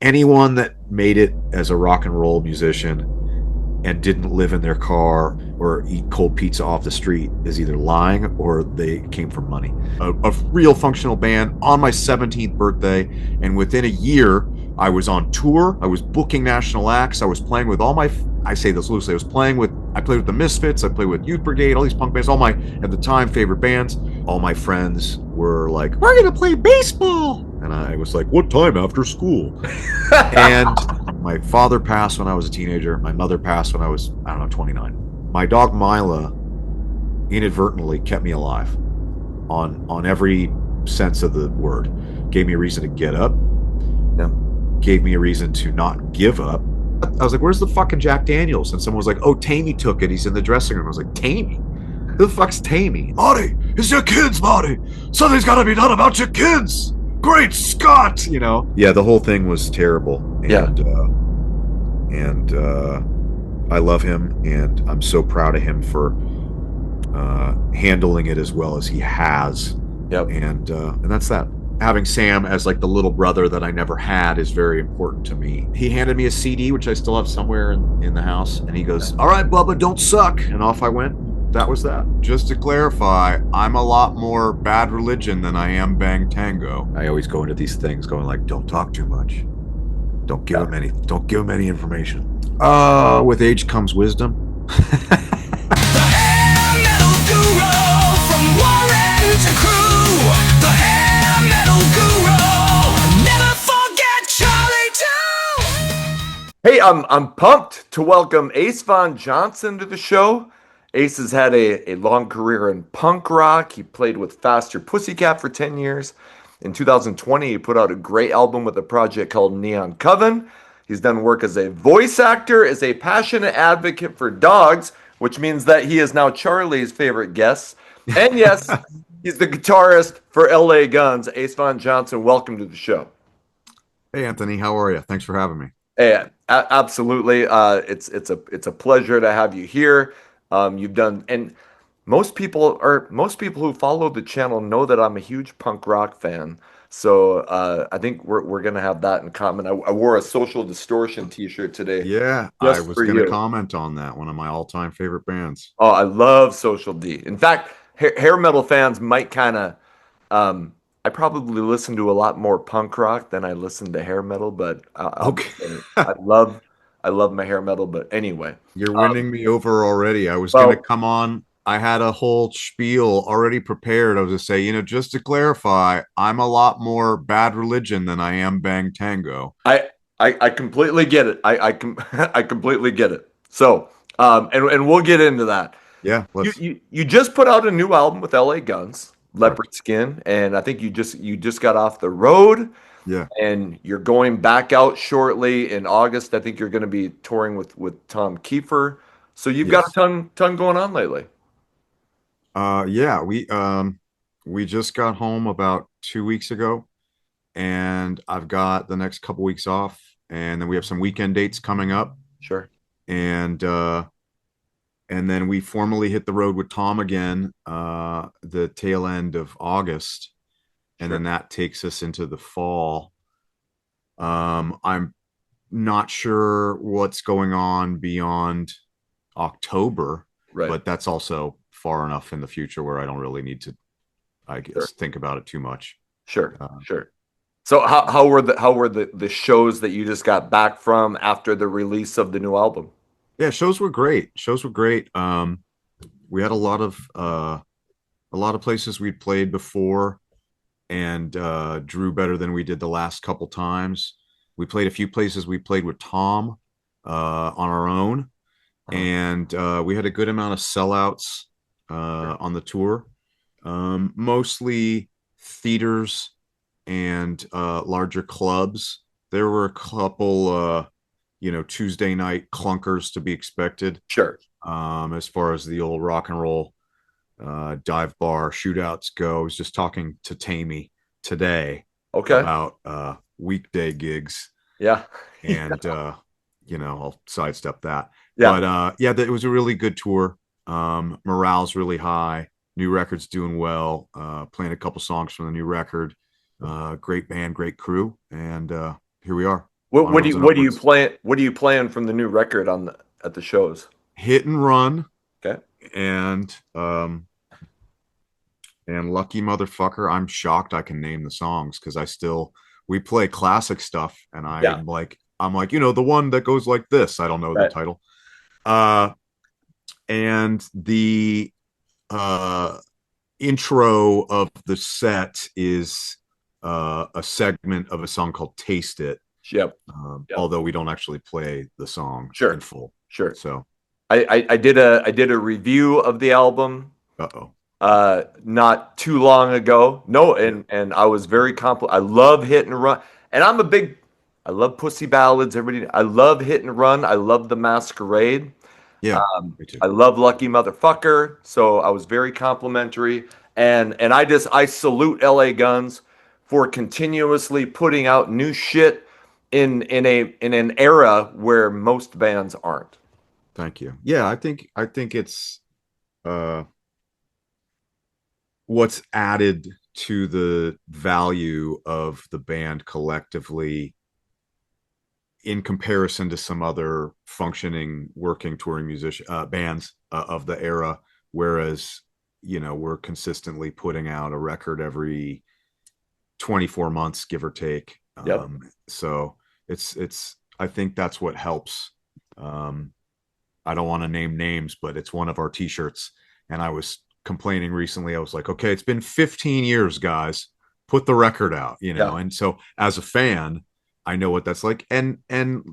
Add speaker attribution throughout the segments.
Speaker 1: anyone that made it as a rock and roll musician and didn't live in their car or eat cold pizza off the street is either lying or they came from money. A real functional band on my 17th birthday, and within a year, I was on tour. I was booking national acts. I was playing with all my. I say this loosely. I played with the Misfits. I played with Youth Brigade. All these punk bands. All my at the time favorite bands. All my friends were like, "We're gonna play baseball," and I was like, "What time after school?" And my father passed when I was a teenager. My mother passed when I was, I don't know, 29. My dog Mila inadvertently kept me alive on every sense of the word. Gave me a reason to get up.
Speaker 2: Yeah.
Speaker 1: Gave me a reason to not give up. I was like, "Where's the fucking Jack Daniels?" And someone was like, "Oh, Tammy took it. He's in the dressing room." I was like, "Tammy? Who the fuck's Tammy?" "Marty, it's your kids, Marty. Something's got to be done about your kids. Great Scott, you know." Yeah, the whole thing was terrible,
Speaker 2: Yeah.
Speaker 1: and I love him, and I'm so proud of him for handling it as well as he has.
Speaker 2: Yep.
Speaker 1: And that's that. Having Sam as like the little brother that I never had is very important to me. He handed me a CD, which I still have somewhere in the house, and he goes, "All right, Bubba, don't suck." And off I went. That was that. Just to clarify, I'm a lot more Bad Religion than I am Bang Tango. I always go into these things going like, "Don't talk too much. Don't give him any information." With age comes wisdom.
Speaker 3: The hair metal guru from Warren to Crew. The hair metal guru. Never forget Charlie too.
Speaker 2: Hey, I'm pumped to welcome Ace Von Johnson to the show. Ace has had a long career in punk rock. He played with Faster Pussycat for 10 years. In 2020, he put out a great album with a project called Neon Coven. He's done work as a voice actor, as a passionate advocate for dogs, which means that he is now Charlie's favorite guest. And yes, he's the guitarist for LA Guns. Ace Von Johnson, welcome to the show.
Speaker 1: Hey, Anthony, how are you? Thanks for having me.
Speaker 2: Yeah, absolutely. It's a pleasure to have you here. You've done, and most people who follow the channel know that I'm a huge punk rock fan. So I think we're gonna have that in common. I wore a Social Distortion T-shirt today
Speaker 1: Yeah, I
Speaker 2: just
Speaker 1: was
Speaker 2: for
Speaker 1: going to
Speaker 2: you.
Speaker 1: comment on that. One of my all-time favorite bands.
Speaker 2: Oh, I love Social D. In fact, hair metal fans might kind of. Um, I probably listen to a lot more punk rock than I listen to hair metal, but I'll be
Speaker 1: Okay.
Speaker 2: saying I love my hair metal. But anyway,
Speaker 1: You're winning me over already. I was going to
Speaker 2: well,
Speaker 1: come on. I had a whole spiel already prepared. I was going to say, just to clarify, I'm a lot more Bad Religion than I am Bang Tango.
Speaker 2: I I completely get it. I completely get it. So, and we'll get into that.
Speaker 1: Yeah,
Speaker 2: You
Speaker 1: let's.
Speaker 2: you you just put out a new album with LA Guns,
Speaker 1: Correct.
Speaker 2: Leopard Skin, and I think you just got off the road
Speaker 1: Yeah.
Speaker 2: and you're going back out shortly in August. I think you're going to be touring with Tom Kiefer. So you've got a
Speaker 1: Yes.
Speaker 2: ton going on lately.
Speaker 1: Yeah, we just got home about 2 weeks ago, and I've got the next couple weeks off, and then we have some weekend dates coming up,
Speaker 2: Sure.
Speaker 1: and and then we formally hit the road with Tom again the tail end of August, and
Speaker 2: Sure.
Speaker 1: then that takes us into the fall. I'm not sure what's going on beyond October,
Speaker 2: Right.
Speaker 1: but that's also far enough in the future where I don't really need to, I
Speaker 2: Sure.
Speaker 1: guess, think about it too much.
Speaker 2: Sure.
Speaker 1: Uh,
Speaker 2: Sure. So how were the shows that you just got back from after the release of the new album?
Speaker 1: yeah, shows were great. Shows were great. We had a lot of places we'd played before, and drew better than we did the last couple times. We played a few places we played with Tom on our own,
Speaker 2: Uh-huh.
Speaker 1: and we had a good amount of sellouts
Speaker 2: Sure.
Speaker 1: on the tour, mostly theaters and larger clubs. There were a couple, Tuesday night clunkers to be expected,
Speaker 2: Sure.
Speaker 1: as far as the old rock and roll dive bar shootouts go. I was just talking to Tammy today
Speaker 2: Okay.
Speaker 1: about weekday gigs,
Speaker 2: Yeah.
Speaker 1: and I'll sidestep that.
Speaker 2: Yeah.
Speaker 1: But yeah, it was a really good tour. Morale's really high. New record's doing well. Playing a couple songs from the new record. Great band, great crew, and here we are. onwards and
Speaker 2: what do you
Speaker 1: upwards.
Speaker 2: play? What are you playing from the new record on at the shows?
Speaker 1: Hit and Run
Speaker 2: Okay.
Speaker 1: and Lucky Motherfucker. I'm shocked I can name the songs because we play classic stuff, and
Speaker 2: Yeah.
Speaker 1: I'm like, the one that goes like this. I don't know the
Speaker 2: Right.
Speaker 1: title. Uh, and the uh intro of the set is a segment of a song called Taste It,
Speaker 2: Yep. Yep.
Speaker 1: although we don't actually play the song in
Speaker 2: Sure.
Speaker 1: full.
Speaker 2: Sure.
Speaker 1: So,
Speaker 2: I did a review of the album
Speaker 1: uh-oh.
Speaker 2: not too long ago. No,
Speaker 1: Yeah.
Speaker 2: and I was very I love Hit and Run, and I love Pussy Ballads. Everybody, I love Hit and Run. I love The Masquerade.
Speaker 1: Yeah, me too.
Speaker 2: I love Lucky Motherfucker. So I was very complimentary, and I salute LA Guns for continuously putting out new shit in an era where most bands aren't.
Speaker 1: Thank you. Yeah, I think it's uh what's added to the value of the band collectively in comparison to some other functioning working touring musician bands of the era, whereas we're consistently putting out a record every 24 months, give or take.
Speaker 2: Yep.
Speaker 1: So it's I think that's what helps. um I don't want to name names, but it's one of our t-shirts. And I was complaining recently. I was like, okay, it's been 15 years, guys. Put the record out,
Speaker 2: Yeah.
Speaker 1: And so as a fan, I know what that's like. And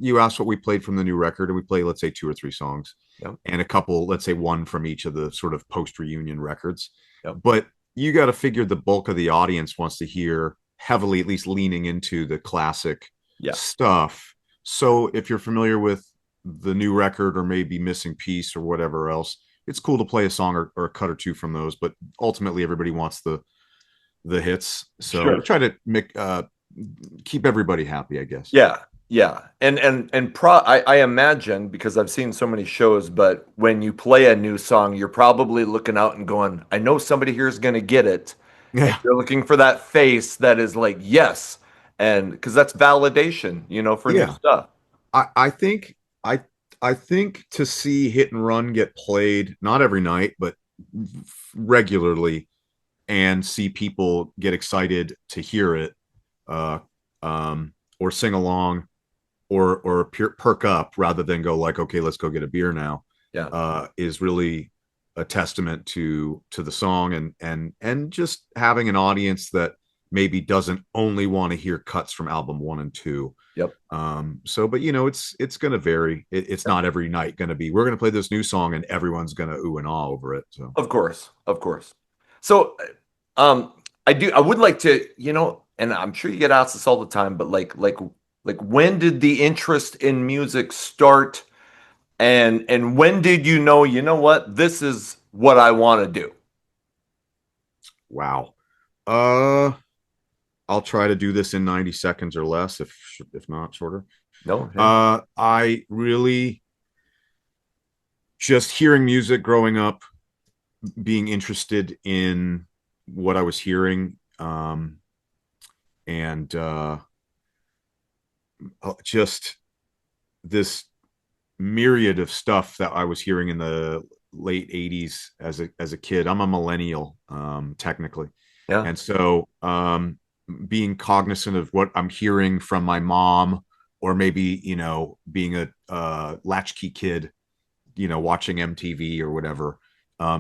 Speaker 1: you asked what we played from the new record, and we play, let's say, 2 or 3 songs,
Speaker 2: Yep.
Speaker 1: and a couple, let's say one from each of the sort of post-reunion records.
Speaker 2: Yep.
Speaker 1: But you got to figure the bulk of the audience wants to hear heavily, at least leaning into the classic
Speaker 2: Yeah.
Speaker 1: stuff. So if you're familiar with the new record or maybe Missing Piece or whatever else, it's cool to play a song or a cut or two from those, but ultimately everybody wants the hits. So we
Speaker 2: Sure.
Speaker 1: try to make keep everybody happy, I guess.
Speaker 2: Yeah, yeah, I imagine because I've seen so many shows, but when you play a new song, you're probably looking out and going, "I know somebody here is going to get it," and
Speaker 1: Yeah,
Speaker 2: you're looking for that face that is like, "Yes," and because that's validation, for new
Speaker 1: yeah.
Speaker 2: stuff.
Speaker 1: I think I think to see Hit and Run get played not every night but regularly, and see people get excited to hear it, uh, or sing along, or perk up rather than go like, okay, let's go get a beer now,
Speaker 2: Yeah,
Speaker 1: is really a testament to the song, and just having an audience that maybe doesn't only want to hear cuts from album 1 and 2.
Speaker 2: yep,
Speaker 1: So, but it's going to vary. It's
Speaker 2: yep.
Speaker 1: not every night going to be, we're going to play this new song and everyone's going to ooh and ah over it. So,
Speaker 2: Of course, of course. So, um, I would like to, and I'm sure you get asked this all the time, but like when did the interest in music start? And when did you know what, this is what I want to do?
Speaker 1: wow. Uh, I'll try to do this in 90 seconds or less, if not shorter.
Speaker 2: No, yeah,
Speaker 1: I really just hearing music growing up, being interested in what I was hearing, and just this myriad of stuff that I was hearing in the late 80s as a kid. I'm a millennial, technically.
Speaker 2: yeah,
Speaker 1: And so being cognizant of what I'm hearing from my mom, or maybe, being a latchkey kid, watching MTV or whatever.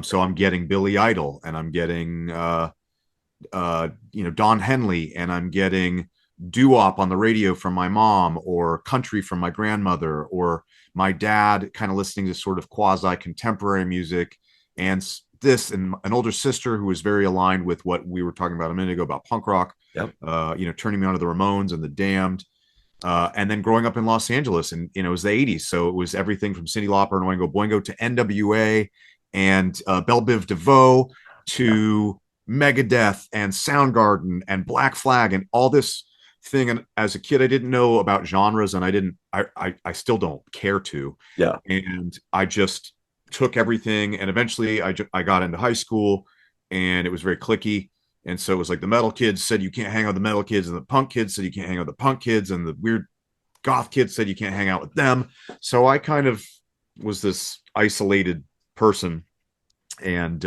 Speaker 1: So I'm getting Billy Idol, and I'm getting Don Henley, and I'm getting doo-wop on the radio from my mom, or country from my grandmother, or my dad kind of listening to sort of quasi contemporary music, and this, and an older sister who was very aligned with what we were talking about a minute ago about punk rock,
Speaker 2: yep,
Speaker 1: turning me on to the Ramones and the Damned. And then growing up in Los Angeles, and it was the 80s, so it was everything from Cyndi Lauper and Oingo Boingo to NWA and Belle Biv DeVoe
Speaker 2: yeah,
Speaker 1: to Megadeth and Soundgarden and Black Flag and all this thing. And as a kid, I didn't know about genres, and I still don't care to.
Speaker 2: yeah,
Speaker 1: And I just took everything, and eventually I got into high school, and it was very clicky. And so it was like the metal kids said you can't hang out with the metal kids, and the punk kids said you can't hang out with the punk kids, and the weird goth kids said you can't hang out with them. So I kind of was this isolated person and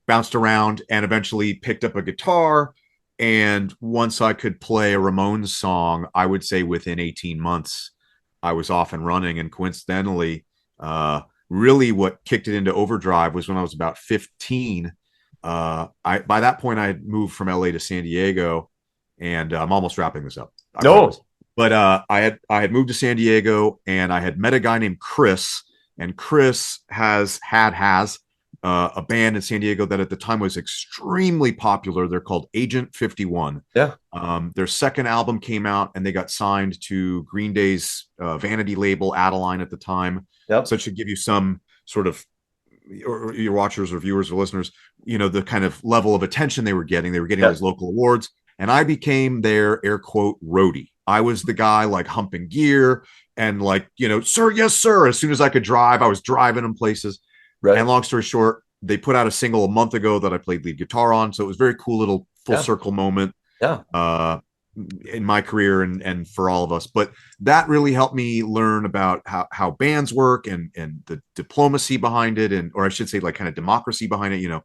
Speaker 1: bounced around and eventually picked up a guitar. And once I could play a Ramones song, I would say within 18 months, I was off and running. And coincidentally, really what kicked it into overdrive was when I was about 15. By that point, I had moved from LA to San Diego, and I'm almost wrapping this up. I promise.
Speaker 2: No.
Speaker 1: But I had moved to San Diego, and I had met a guy named Chris, and Chris has a band in San Diego that at the time was extremely popular. They're called Agent 51.
Speaker 2: Yeah.
Speaker 1: Their second album came out and they got signed to Green Day's vanity label, Adeline, at the time.
Speaker 2: Yep.
Speaker 1: So it should give you some sort of, or your watchers or viewers or listeners, the kind of level of attention they were getting. They were getting these local awards. And I became their air quote roadie. I was the guy like humping gear and like, sir, yes, sir. As soon as I could drive, I was driving them places.
Speaker 2: Right.
Speaker 1: And long story short, they put out a single a month ago that I played lead guitar on. So it was a very cool little full circle moment in my career and for all of us. But that really helped me learn about how bands work and the diplomacy behind it. Or I should say like kind of democracy behind it,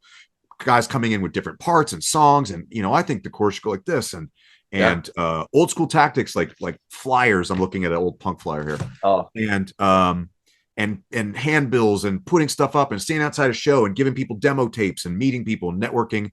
Speaker 1: guys coming in with different parts and songs. And, I think the chorus should go like this and old school tactics, like flyers. I'm looking at an old punk flyer here.
Speaker 2: Oh.
Speaker 1: And handbills and putting stuff up and standing outside a show and giving people demo tapes and meeting people and networking.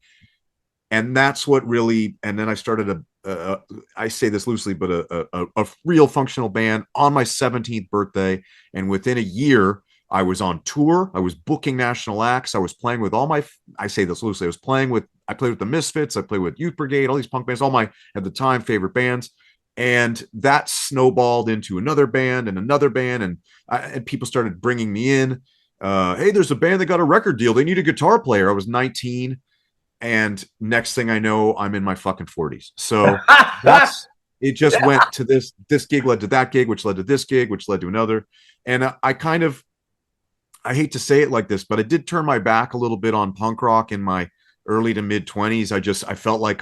Speaker 1: And that's what really, and then I started I say this loosely, but a real functional band on my 17th birthday. And within a year, I was on tour. I was booking national acts. I was playing with I say this loosely, I played with the Misfits. I played with Youth Brigade, all these punk bands, all my, at the time, favorite bands. And that snowballed into another band. And people started bringing me in. Hey, there's a band that got a record deal. They need a guitar player. I was 19. And next thing I know, I'm in my fucking 40s. So it just went to this gig led to that gig, which led to this gig, which led to another. And I hate to say it like this, but I did turn my back a little bit on punk rock in my early to mid 20s. I felt like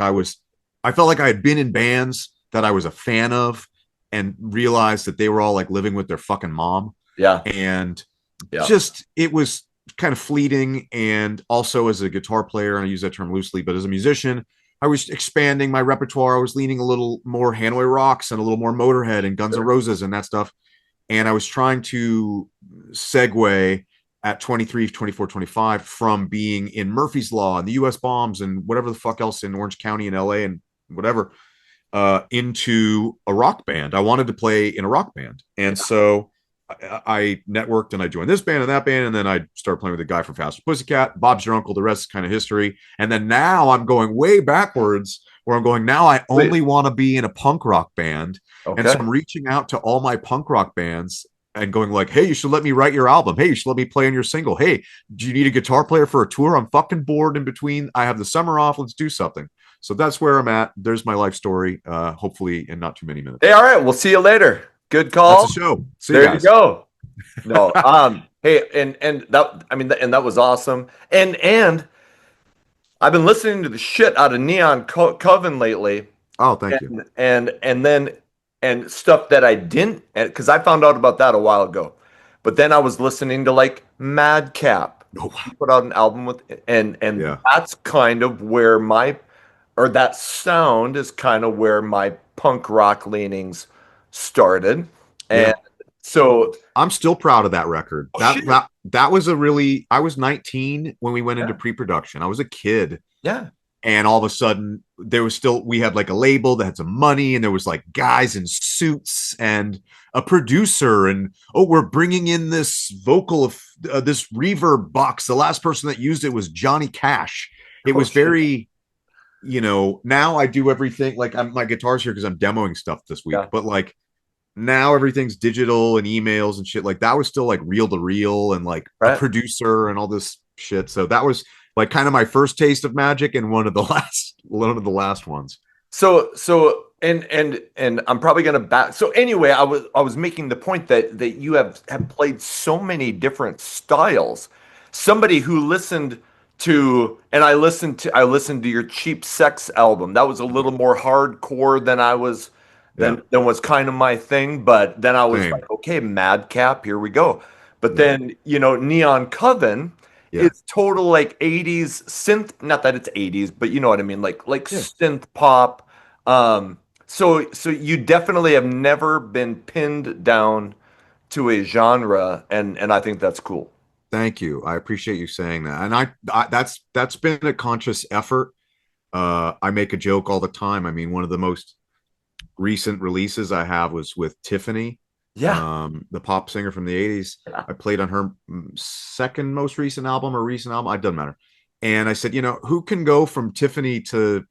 Speaker 1: I had been in bands that I was a fan of and realized that they were all like living with their fucking mom.
Speaker 2: Yeah.
Speaker 1: And just, it was kind of fleeting. And also as a guitar player, and I use that term loosely, but as a musician, I was expanding my repertoire. I was leaning a little more Hanoi Rocks and a little more Motorhead and Guns N' Roses and that stuff. And I was trying to segue at 23, 24, 25 from being in Murphy's Law and the US Bombs and whatever the fuck else in Orange County and LA and whatever, into a rock band. I wanted to play in a rock band. And so I networked and I joined this band and that band. And then I started playing with a guy from Faster Pussycat. Bob's your uncle. The rest is kind of history. And then now I'm going way backwards where I'm going, now I only want to be in a punk rock band. Okay. And so I'm reaching out to all my punk rock bands and going like, hey, you should let me write your album. Hey, you should let me play on your single. Hey, do you need a guitar player for a tour? I'm fucking bored in between. I have the summer off. Let's do something. So that's where I'm at. There's my life story. Hopefully in not too many minutes.
Speaker 2: Hey, all right. We'll see you later. Good call.
Speaker 1: That's a show. See
Speaker 2: there
Speaker 1: you guys.
Speaker 2: You go. No. Hey, and that was awesome. And I've been listening to the shit out of Neon Coven lately.
Speaker 1: Oh, thank you.
Speaker 2: And stuff that I didn't, because I found out about that a while ago. But then I was listening to like Madcap.
Speaker 1: Oh,
Speaker 2: he put out an album with, and that's kind of where that sound is kind of where my punk rock leanings started. And so
Speaker 1: I'm still proud of that record. That was I was 19 when we went into pre-production. I was a kid.
Speaker 2: Yeah.
Speaker 1: And all of a sudden we had like a label that had some money and there was like guys in suits and a producer and, we're bringing in this vocal of this reverb box. The last person that used it was Johnny Cash. It was very, now I do everything like my guitar's here because I'm demoing stuff this week, but like now everything's digital and emails and shit. Like that was still like reel to reel and like a producer and all this shit. So that was like kind of my first taste of Magic and one of the last ones.
Speaker 2: So and I'm probably gonna back. So anyway, I was making the point that you have played so many different styles. Somebody who listened to, and I listened to your Cheap Sex album. That was a little more hardcore than I was
Speaker 1: Yeah.
Speaker 2: then was kind of my thing. But then I was
Speaker 1: Same.
Speaker 2: like, okay, Madcap, here we go. But
Speaker 1: Yeah.
Speaker 2: then, Neon Coven
Speaker 1: Yeah.
Speaker 2: is total like 80s synth, not that it's 80s, but you know what I mean, like
Speaker 1: Yeah.
Speaker 2: synth pop. So you definitely have never been pinned down to a genre, and I think that's cool.
Speaker 1: Thank you. I appreciate you saying that. And that's been a conscious effort. I make a joke all the time. I mean, one of the most recent releases I have was with Tiffany,
Speaker 2: Yeah.
Speaker 1: the pop singer from the 80s. I played on her second most recent album or recent album. It doesn't matter. And I said, who can go from Tiffany to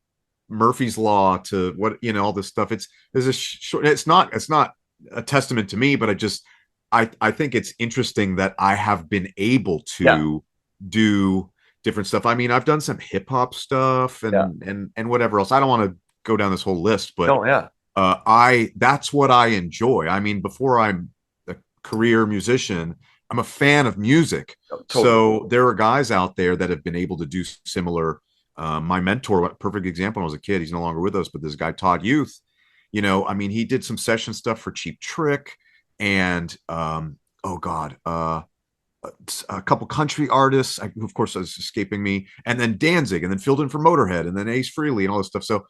Speaker 1: Murphy's Law to what, all this stuff. There's a short, it's not a testament to me, but I think it's interesting that I have been able
Speaker 2: Yeah.
Speaker 1: to do different stuff. I mean, I've done some hip hop stuff
Speaker 2: Yeah.
Speaker 1: and whatever else. I don't want to go down this whole list, but
Speaker 2: No, yeah.
Speaker 1: I that's what I enjoy. I mean, before I'm a career musician, I'm a fan of music.
Speaker 2: No, totally.
Speaker 1: So there are guys out there that have been able to do similar. My mentor, perfect example, when I was a kid, he's no longer with us, but this guy Todd Youth, I mean, he did some session stuff for Cheap Trick and oh god, a couple country artists, of course, is escaping me, and then Danzig, and then filled in for Motorhead, and then Ace Frehley, and all this stuff. So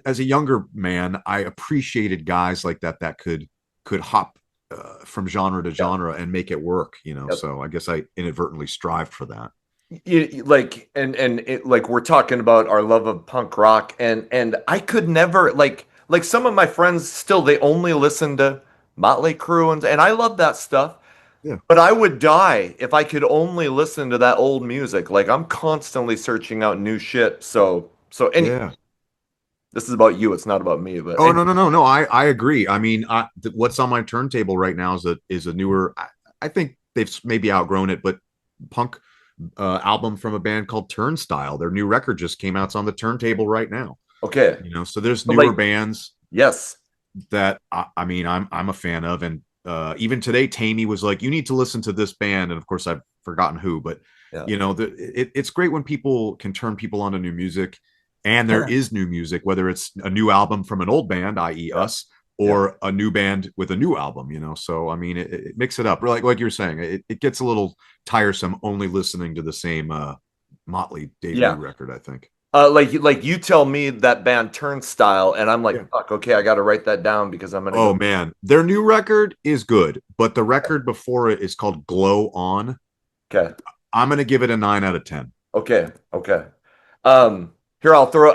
Speaker 1: as a younger man, I appreciated guys like that that could hop from genre to
Speaker 2: Yeah.
Speaker 1: genre and make it work.
Speaker 2: Yep.
Speaker 1: So I guess I inadvertently strived for that.
Speaker 2: Like like we're talking about our love of punk rock, and I could never like some of my friends still they only listen to Motley Crue, and I love that stuff.
Speaker 1: Yeah,
Speaker 2: But I would die if I could only listen to that old music. Like I'm constantly searching out new shit. So any
Speaker 1: yeah.
Speaker 2: this is about you. It's not about me. But
Speaker 1: Oh no, no, no, no. I agree. I mean, what's on my turntable right now is a newer. I think they've maybe outgrown it, but punk album from a band called Turnstile. Their new record just came out. It's on the turntable right now.
Speaker 2: okay,
Speaker 1: So there's
Speaker 2: but
Speaker 1: newer
Speaker 2: like
Speaker 1: bands
Speaker 2: yes,
Speaker 1: that I mean I'm a fan of, and even today Tammy was like, "You need to listen to this band," and of course I've forgotten who, but
Speaker 2: yeah,
Speaker 1: it's great when people can turn people on to new music, and there
Speaker 2: yeah,
Speaker 1: is new music, whether it's a new album from an old band, i.e.,
Speaker 2: yeah,
Speaker 1: us,
Speaker 2: yeah.
Speaker 1: or a new band with a new album. So I mean, it mix it up. Like you're saying, it gets a little tiresome only listening to the same Motley debut
Speaker 2: Yeah.
Speaker 1: record. I think.
Speaker 2: Like you tell me that band Turnstile, and I'm
Speaker 1: Yeah.
Speaker 2: like, fuck, okay, I got to write that down because I'm gonna
Speaker 1: Oh
Speaker 2: go.
Speaker 1: man, their new record is good, but the record before it is called Glow On.
Speaker 2: Okay,
Speaker 1: I'm gonna give it a 9 out of 10.
Speaker 2: okay, okay. Here I'll throw.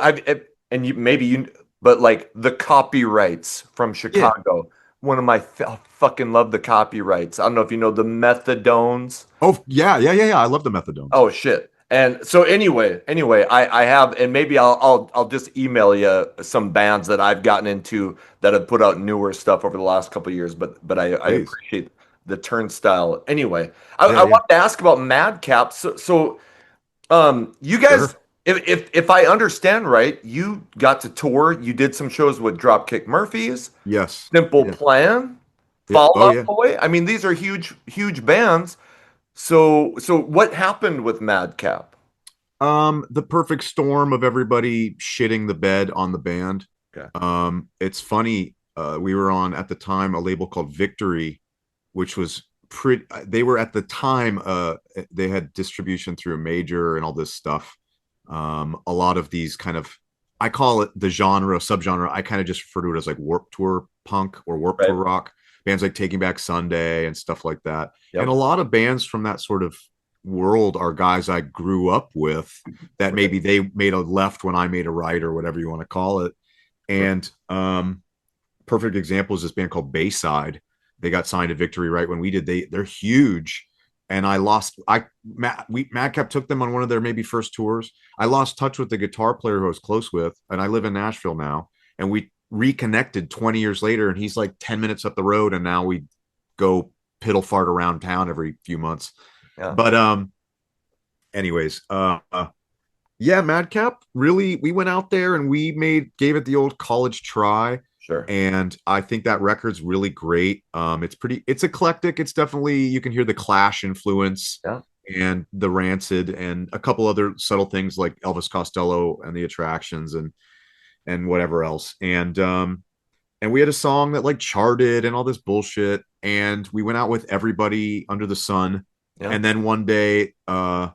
Speaker 2: And you maybe you, but like the copyrights from
Speaker 1: Yeah.
Speaker 2: Chicago. One of my I fucking love the copyrights. I don't know if you know the Methadones.
Speaker 1: Oh yeah, yeah, yeah, yeah. I love the Methadones.
Speaker 2: Oh shit. And so anyway, I have, and maybe I'll just email you some bands that I've gotten into that have put out newer stuff over the last couple of years. But I
Speaker 1: Please.
Speaker 2: appreciate the Turnstile. Anyway,
Speaker 1: Yeah,
Speaker 2: I
Speaker 1: yeah.
Speaker 2: wanted to ask about Madcap. So you guys,
Speaker 1: Sure.
Speaker 2: if I understand right, you got to tour. You did some shows with Dropkick Murphys,
Speaker 1: Yes.
Speaker 2: Simple
Speaker 1: Yeah.
Speaker 2: Plan,
Speaker 1: Yeah.
Speaker 2: Fall
Speaker 1: Oh
Speaker 2: Out
Speaker 1: yeah.
Speaker 2: Boy. I mean, these are huge bands. So what happened with Madcap?
Speaker 1: The perfect storm of everybody shitting the bed on the band.
Speaker 2: Okay.
Speaker 1: It's funny. We were on at the time a label called Victory, which was pretty. They were at the time. They had distribution through a major and all this stuff. A lot of these kind of, I call it the genre subgenre. I kind of just refer to it as like Warp Tour punk or Warp Tour
Speaker 2: Right.
Speaker 1: rock. Bands like Taking Back Sunday and stuff like that. And a
Speaker 2: Yep.
Speaker 1: lot of bands from that sort of world are guys I grew up with that
Speaker 2: Right.
Speaker 1: maybe they made a left when I made a right or whatever you want to call it. And perfect example is this band called Bayside. They got signed to Victory right when we did. They're huge. And I lost Madcap took them on one of their maybe first tours. I lost touch with the guitar player who I was close with, and I live in Nashville now. And we reconnected 20 years later, and he's like 10 minutes up the road, and now we go piddle fart around town every few months.
Speaker 2: Yeah.
Speaker 1: But anyways, yeah, Madcap, really, we went out there and we gave it the old college try.
Speaker 2: Sure.
Speaker 1: And I think that record's really great. It's eclectic. It's definitely, you can hear the Clash influence
Speaker 2: Yeah.
Speaker 1: and the Rancid and a couple other subtle things like Elvis Costello and the Attractions and whatever else. And and we had a song that like charted and all this bullshit, and we went out with everybody under the sun.
Speaker 2: Yeah.
Speaker 1: And then one day, a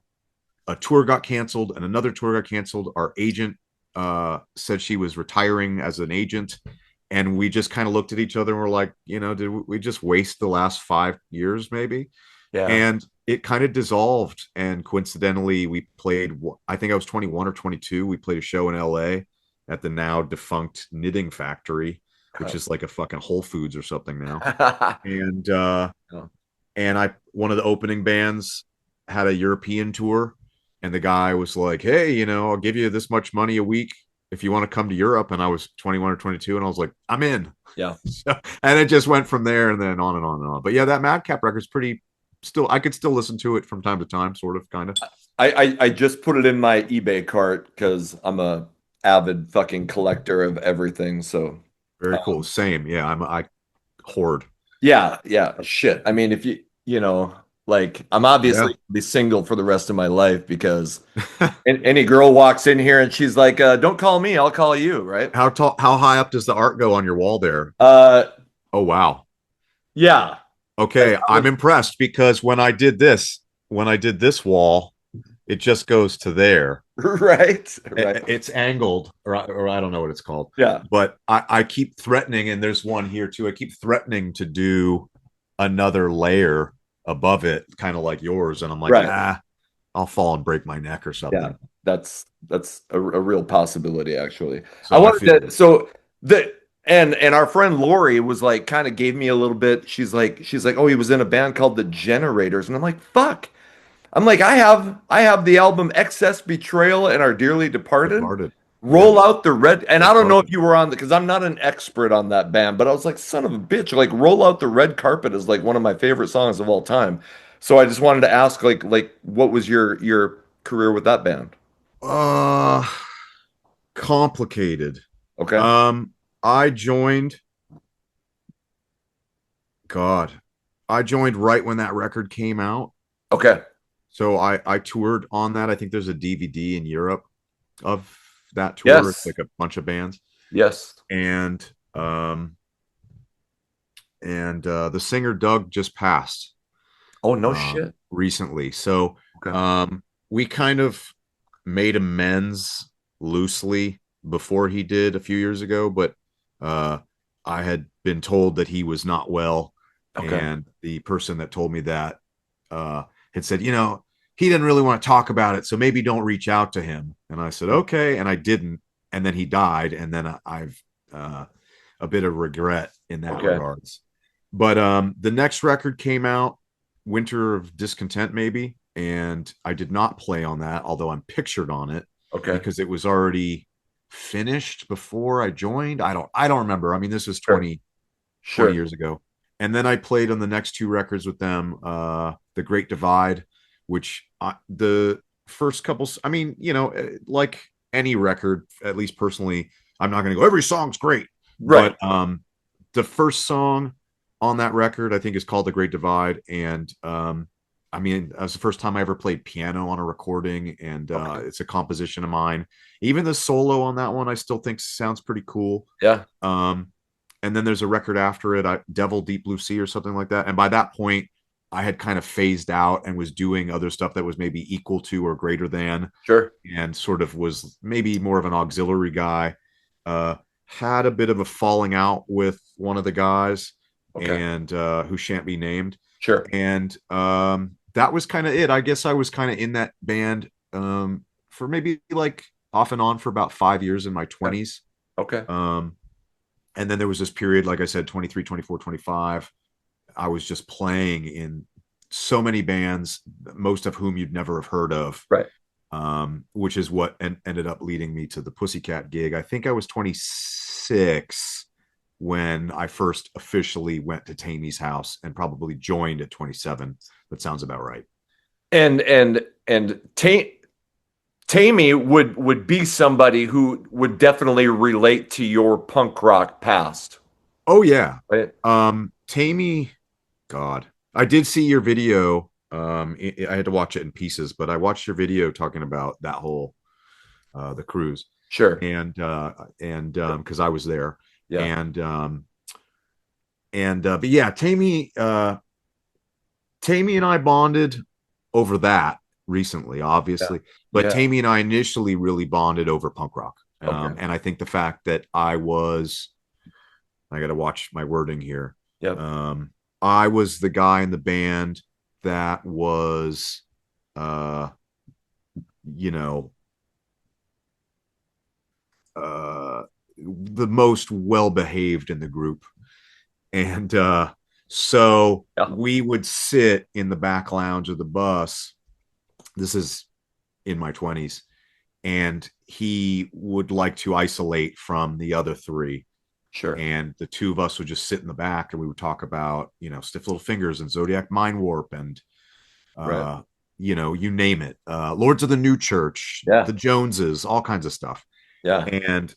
Speaker 1: tour got canceled and another tour got canceled. Our agent said she was retiring as an agent, and we just kind of looked at each other and were like, did we just waste the last 5 years maybe?
Speaker 2: Yeah.
Speaker 1: And it kind of dissolved. And coincidentally, we played, I think I was 21 or 22. We played a show in LA at the now defunct Knitting Factory, which is like a fucking Whole Foods or something now. And
Speaker 2: Oh,
Speaker 1: one of the opening bands had a European tour, and the guy was like, "Hey, I'll give you this much money a week if you want to come to Europe." And I was 21 or 22, and I was like, "I'm in."
Speaker 2: yeah.
Speaker 1: So, and it just went from there, and then on and on and on. But yeah, that Madcap record's pretty. Still, I could still listen to it from time to time, sort of, kind of.
Speaker 2: I just put it in my eBay cart because I'm a avid fucking collector of everything. So
Speaker 1: Very cool. Same, yeah. I hoard.
Speaker 2: yeah, yeah, shit. I mean, if like I'm
Speaker 1: Yeah.
Speaker 2: obviously be single for the rest of my life because any girl walks in here and she's like, "Don't call me, I'll call you," right?
Speaker 1: How tall? How high up does the art go on your wall there?
Speaker 2: Uh,
Speaker 1: Oh wow.
Speaker 2: yeah, as
Speaker 1: Okay,
Speaker 2: long
Speaker 1: I'm impressed because when I did this wall, it just goes to there.
Speaker 2: right, right,
Speaker 1: It's angled, or I don't know what it's called,
Speaker 2: yeah,
Speaker 1: but I keep threatening, and there's one here too. I keep threatening to do another layer above it, kind of like yours, and I'm like,
Speaker 2: right,
Speaker 1: ah, I'll fall and break my neck or
Speaker 2: yeah.
Speaker 1: something.
Speaker 2: That's a real possibility, actually. I
Speaker 1: So I feel
Speaker 2: wanted to, so the and our friend Lori was like, kind of gave me a little bit. She's like, oh, he was in a band called the Generators, and I'm like, fuck. I'm like, I have the album Excess Betrayal and Our Dearly Departed.
Speaker 1: departed. Yeah,
Speaker 2: Roll out the red, and I don't know if
Speaker 1: departed.
Speaker 2: you were on because I'm not an expert on that band, but I was like, son of a bitch, like Roll Out the Red Carpet is like one of my favorite songs of all time. So I just wanted to ask, like what was your career with that band?
Speaker 1: Uh, Complicated.
Speaker 2: Okay.
Speaker 1: Um, I joined. God, I joined right when that record came out.
Speaker 2: Okay.
Speaker 1: So I toured on that. I think there's a DVD in Europe of that tour. It's
Speaker 2: Yes.
Speaker 1: like a bunch of bands.
Speaker 2: Yes.
Speaker 1: And the singer Doug just passed
Speaker 2: Oh, no shit.
Speaker 1: recently. So
Speaker 2: Okay.
Speaker 1: we kind of made amends loosely before he did a few years ago, but uh I had been told that he was not well,
Speaker 2: Okay.
Speaker 1: and the person that told me that uh had said, he didn't really want to talk about it, so maybe don't reach out to him. And I said, okay, and I didn't. And then he died, and then I've a bit of regret in that
Speaker 2: Okay.
Speaker 1: regards. But the next record came out, Winter of Discontent, maybe, and I did not play on that, although I'm pictured on it
Speaker 2: Okay.
Speaker 1: because it was already finished before I joined. I don't remember. I mean, this was
Speaker 2: Sure.
Speaker 1: 20
Speaker 2: Sure.
Speaker 1: years ago. And then I played on the next two records with them, The Great Divide, which the first couple, I mean, like any record, at least personally, I'm not going to go, every song's great.
Speaker 2: Right.
Speaker 1: But the first song on that record, I think, is called The Great Divide. And I mean, that was the first time I ever played piano on a recording, and
Speaker 2: Okay.
Speaker 1: it's a composition of mine. Even the solo on that one, I still think sounds pretty cool.
Speaker 2: Yeah.
Speaker 1: Um, and then there's a record after it, Devil Deep Blue Sea or something like that. And by that point, I had kind of phased out and was doing other stuff that was maybe equal to or greater than,
Speaker 2: Sure.
Speaker 1: and sort of was maybe more of an auxiliary guy. Had a bit of a falling out with one of the guys,
Speaker 2: Okay.
Speaker 1: and who shan't be named.
Speaker 2: Sure.
Speaker 1: And that was kind of it. I guess I was kind of in that band for maybe like off and on for about 5 years in my 20s.
Speaker 2: Okay.
Speaker 1: Um, and then there was this period, like I said, 23, 24, 25. I was just playing in so many bands, most of whom you'd never have heard of,
Speaker 2: Right.
Speaker 1: which is what ended up leading me to the Pussycat gig. I think I was 26 when I first officially went to Tammy's house, and probably joined at 27. That sounds about right.
Speaker 2: And Tammy would be somebody who would definitely relate to your punk rock past,
Speaker 1: Oh yeah.
Speaker 2: right?
Speaker 1: Tammy, God, I did see your video. I had to watch it in pieces, but I watched your video talking about that whole the cruise,
Speaker 2: Sure.
Speaker 1: and because I was there.
Speaker 2: Yeah.
Speaker 1: But yeah, Tammy and I bonded over that recently,
Speaker 2: Yeah.
Speaker 1: obviously, but
Speaker 2: Yeah.
Speaker 1: Tammy and I initially really bonded over punk rock.
Speaker 2: Okay.
Speaker 1: And I think the fact that I got to watch my wording here.
Speaker 2: Yep.
Speaker 1: I was the guy in the band that was, uh, you know, the most well behaved in the group. And so
Speaker 2: Yeah.
Speaker 1: we would sit in the back lounge of the bus. This is in my 20s. And he would like to isolate from the other three.
Speaker 2: Sure.
Speaker 1: And the two of us would just sit in the back and we would talk about, Stiff Little Fingers and Zodiac Mind Warp and,
Speaker 2: Right.
Speaker 1: you name it. Lords of the New Church,
Speaker 2: Yeah.
Speaker 1: the Joneses, all kinds of stuff.
Speaker 2: Yeah.
Speaker 1: And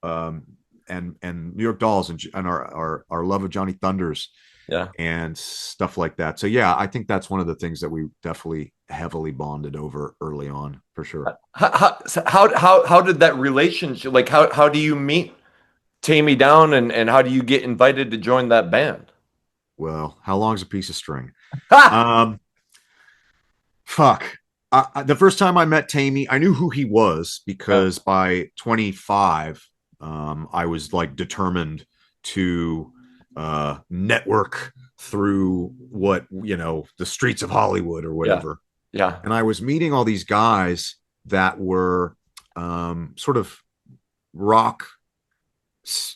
Speaker 1: New York Dolls and our love of Johnny Thunders
Speaker 2: Yeah.
Speaker 1: and stuff like that. So yeah, I think that's one of the things that we definitely heavily bonded over early on for sure.
Speaker 2: How did that relationship, like, how do you meet Tammy Down, and how do you get invited to join that band?
Speaker 1: Well, how long's a piece of string?
Speaker 2: Ha!
Speaker 1: Um, fuck. The first time I met Tammy, I knew who he was
Speaker 2: Yeah.
Speaker 1: because by 25, I was like determined to network through the streets of Hollywood or
Speaker 2: Yeah.
Speaker 1: whatever.
Speaker 2: Yeah.
Speaker 1: And I was meeting all these guys that were sort of rock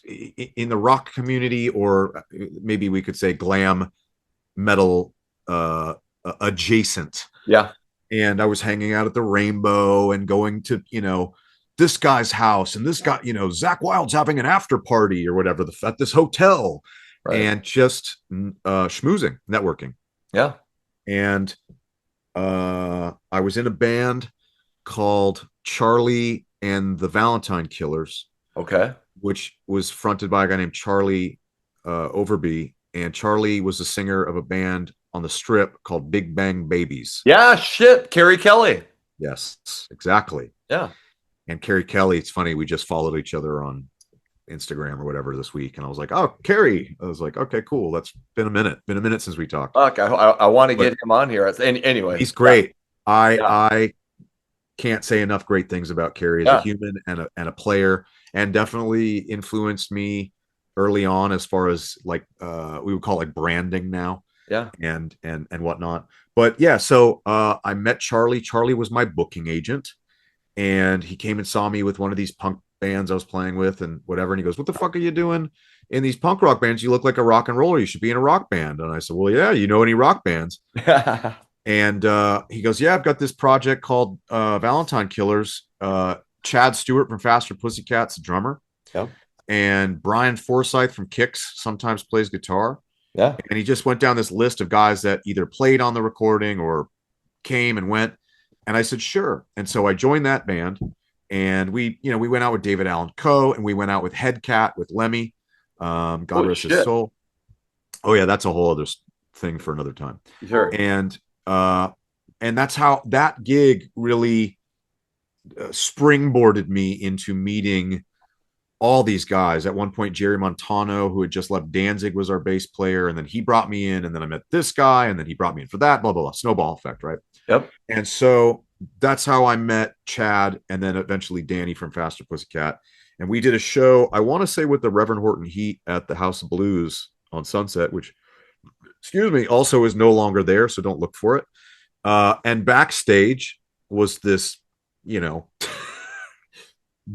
Speaker 1: in the rock community, or maybe we could say glam metal adjacent.
Speaker 2: Yeah.
Speaker 1: And I was hanging out at the Rainbow and going to, this guy's house, and this guy, Zach Wilde's having an after party or whatever at this hotel,
Speaker 2: Right.
Speaker 1: and just schmoozing, networking.
Speaker 2: Yeah.
Speaker 1: And I was in a band called Charlie and the Valentine Killers,
Speaker 2: Okay.
Speaker 1: which was fronted by a guy named Charlie Overby. And Charlie was the singer of a band on the Strip called Big Bang Babies.
Speaker 2: Yeah. Shit. Carrie Kelly.
Speaker 1: Yes, exactly.
Speaker 2: Yeah.
Speaker 1: And Carrie Kelly, it's funny, we just followed each other on Instagram or whatever this week. And I was like, oh, Carrie. I was like, okay, cool. That's been a minute since we talked.
Speaker 2: Fuck. I want to get him on here. Anyway.
Speaker 1: He's great.
Speaker 2: Yeah.
Speaker 1: I can't say enough great things about Carrie as a human and a player, and definitely influenced me early on as far as like we would call it like branding now.
Speaker 2: Yeah.
Speaker 1: And whatnot. But yeah, so I met Charlie. Charlie was my booking agent, and he came and saw me with one of these punk bands I was playing with and whatever. And he goes, "What the fuck are you doing in these punk rock bands? You look like a rock and roller. You should be in a rock band." And I said, "Well, yeah, you know any rock bands?" And he goes, "Yeah, I've got this project called Valentine Killers. Chad Stewart from Faster Pussycat's the drummer.
Speaker 2: Yeah.
Speaker 1: And Brian Forsyth from Kicks sometimes plays guitar."
Speaker 2: Yeah.
Speaker 1: And he just went down this list of guys that either played on the recording or came and went. And I said, sure. And so I joined that band, and we went out with David Allan Coe, and we went out with Headcat, with Lemmy, God rest his soul. Oh yeah, that's a whole other thing for another time.
Speaker 2: Sure.
Speaker 1: And that's how that gig really springboarded me into meeting all these guys. At one point, Jerry Montano, who had just left Danzig, was our bass player, and then he brought me in, and then I met this guy, and then he brought me in for that, blah blah blah, snowball effect, right?
Speaker 2: Yep.
Speaker 1: And so that's how I met Chad, and then eventually Danny from Faster Pussycat. And we did a show, I want to say, with the Reverend Horton Heat at the House of Blues on Sunset, which, excuse me, also is no longer there, so don't look for it. And backstage was this,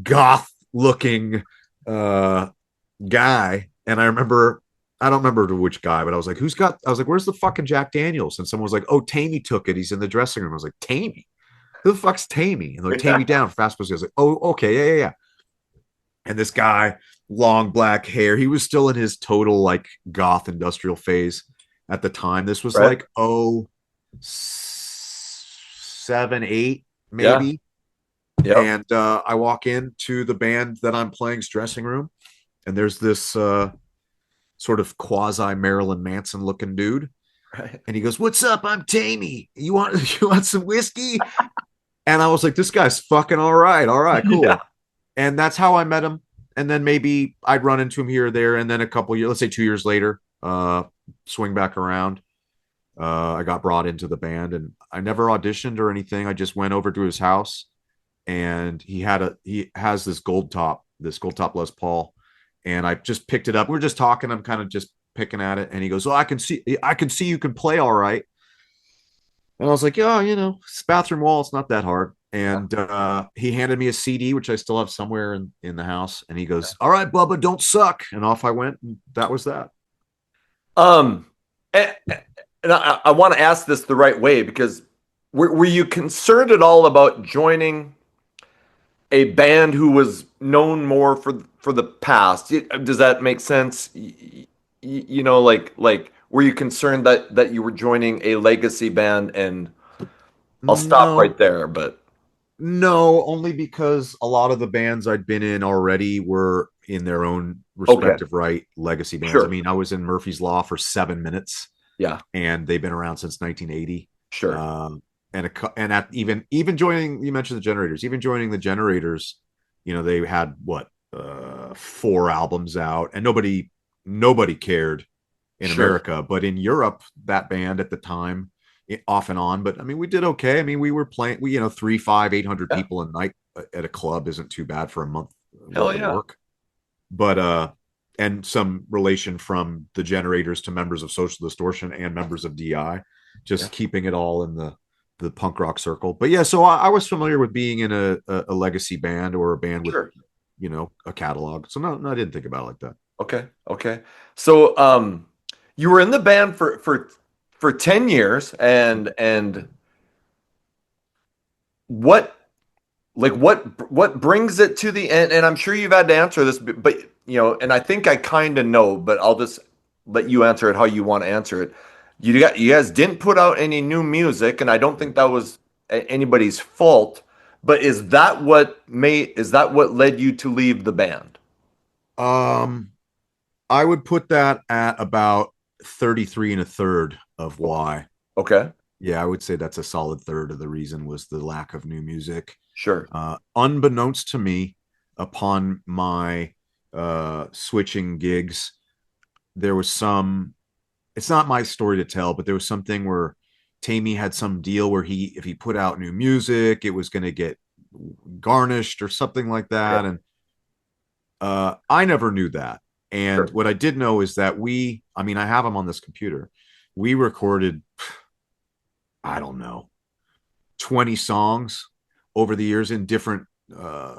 Speaker 1: goth looking guy. And I don't remember which guy, but I was like, where's the fucking Jack Daniels? And someone was like, oh, Tammy took it. He's in the dressing room. I was like, Tammy? Who the fuck's Tammy? And they're like, Tammy Down, Fast Pussy. I was like, oh, okay, yeah. And this guy, long black hair, he was still in his total like goth industrial phase at the time. This was like 7, 8, maybe.
Speaker 2: Yeah.
Speaker 1: And I walk into the band that I'm playing's dressing room, and there's this sort of quasi Marilyn Manson looking dude.
Speaker 2: Right.
Speaker 1: And he goes, "What's up? I'm Tammy. You want some whiskey?" And I was like, "This guy's fucking all right, cool." Yeah. And that's how I met him. and then maybe I'd run into him here or there, and then a couple years, let's say 2 years later, swing back around. I got brought into the band, and I never auditioned or anything. I just went over to his house, and he has this gold top Les Paul, and I just picked it up. We are just talking. I'm kind of just picking at it, and he goes, "Oh, I can see you can play all right." And I was like, "Yeah, it's bathroom wall. It's not that hard."
Speaker 2: Yeah.
Speaker 1: And he handed me a CD, which I still have somewhere in the house. And he goes, "All right, Bubba, don't suck." And off I went. And that was that.
Speaker 2: Um, and I want to ask this the right way because were you concerned at all about joining a band who was known more for the past? Does that make sense? Like were you concerned that you were joining a legacy band? And I'll stop
Speaker 1: No,
Speaker 2: right there. But
Speaker 1: no, only because a lot of the bands I'd been in already were in their own
Speaker 2: okay,
Speaker 1: respective right legacy bands. I
Speaker 2: sure,
Speaker 1: mean, I was in Murphy's Law for 7 minutes,
Speaker 2: yeah,
Speaker 1: and they've been around since 1980.
Speaker 2: sure,
Speaker 1: And at even joining, you mentioned the Generators, even joining the Generators, they had what, 4 albums out, and nobody cared in
Speaker 2: sure,
Speaker 1: America, but in Europe, that band at the time, off and on. But I mean, we did okay. I mean, we were playing, 3, 5, 800
Speaker 2: yeah,
Speaker 1: people a night at a club isn't too bad for a month
Speaker 2: hell
Speaker 1: worth of
Speaker 2: yeah,
Speaker 1: work. But and some relation from the Generators to members of Social Distortion and members of DI,
Speaker 2: yeah,
Speaker 1: just keeping it all in the punk rock circle. But yeah, so I was familiar with being in a legacy band or a band with,
Speaker 2: sure.
Speaker 1: a catalog. So no, I didn't think about it like that.
Speaker 2: Okay, okay. So, you were in the band for 10 years, and what what brings it to the end? And I'm sure you've had to answer this, but and I think I kind of know, but I'll just let you answer it how you want to answer it. You guys didn't put out any new music, and I don't think that was anybody's fault. But is that what led you to leave the band?
Speaker 1: Um, I would put that at about 33 and a third of
Speaker 2: O-
Speaker 1: why.
Speaker 2: Okay,
Speaker 1: Yeah, I would say that's a solid third of the reason was the lack of new music.
Speaker 2: sure,
Speaker 1: Unbeknownst to me, upon my switching gigs, there was it's not my story to tell, but there was something where Tammy had some deal where if he put out new music, it was going to get garnished or something like
Speaker 2: okay,
Speaker 1: that. And I never knew that. And
Speaker 2: sure,
Speaker 1: what I did know is that I mean, I have them on this computer. We recorded, I don't know, 20 songs over the years in different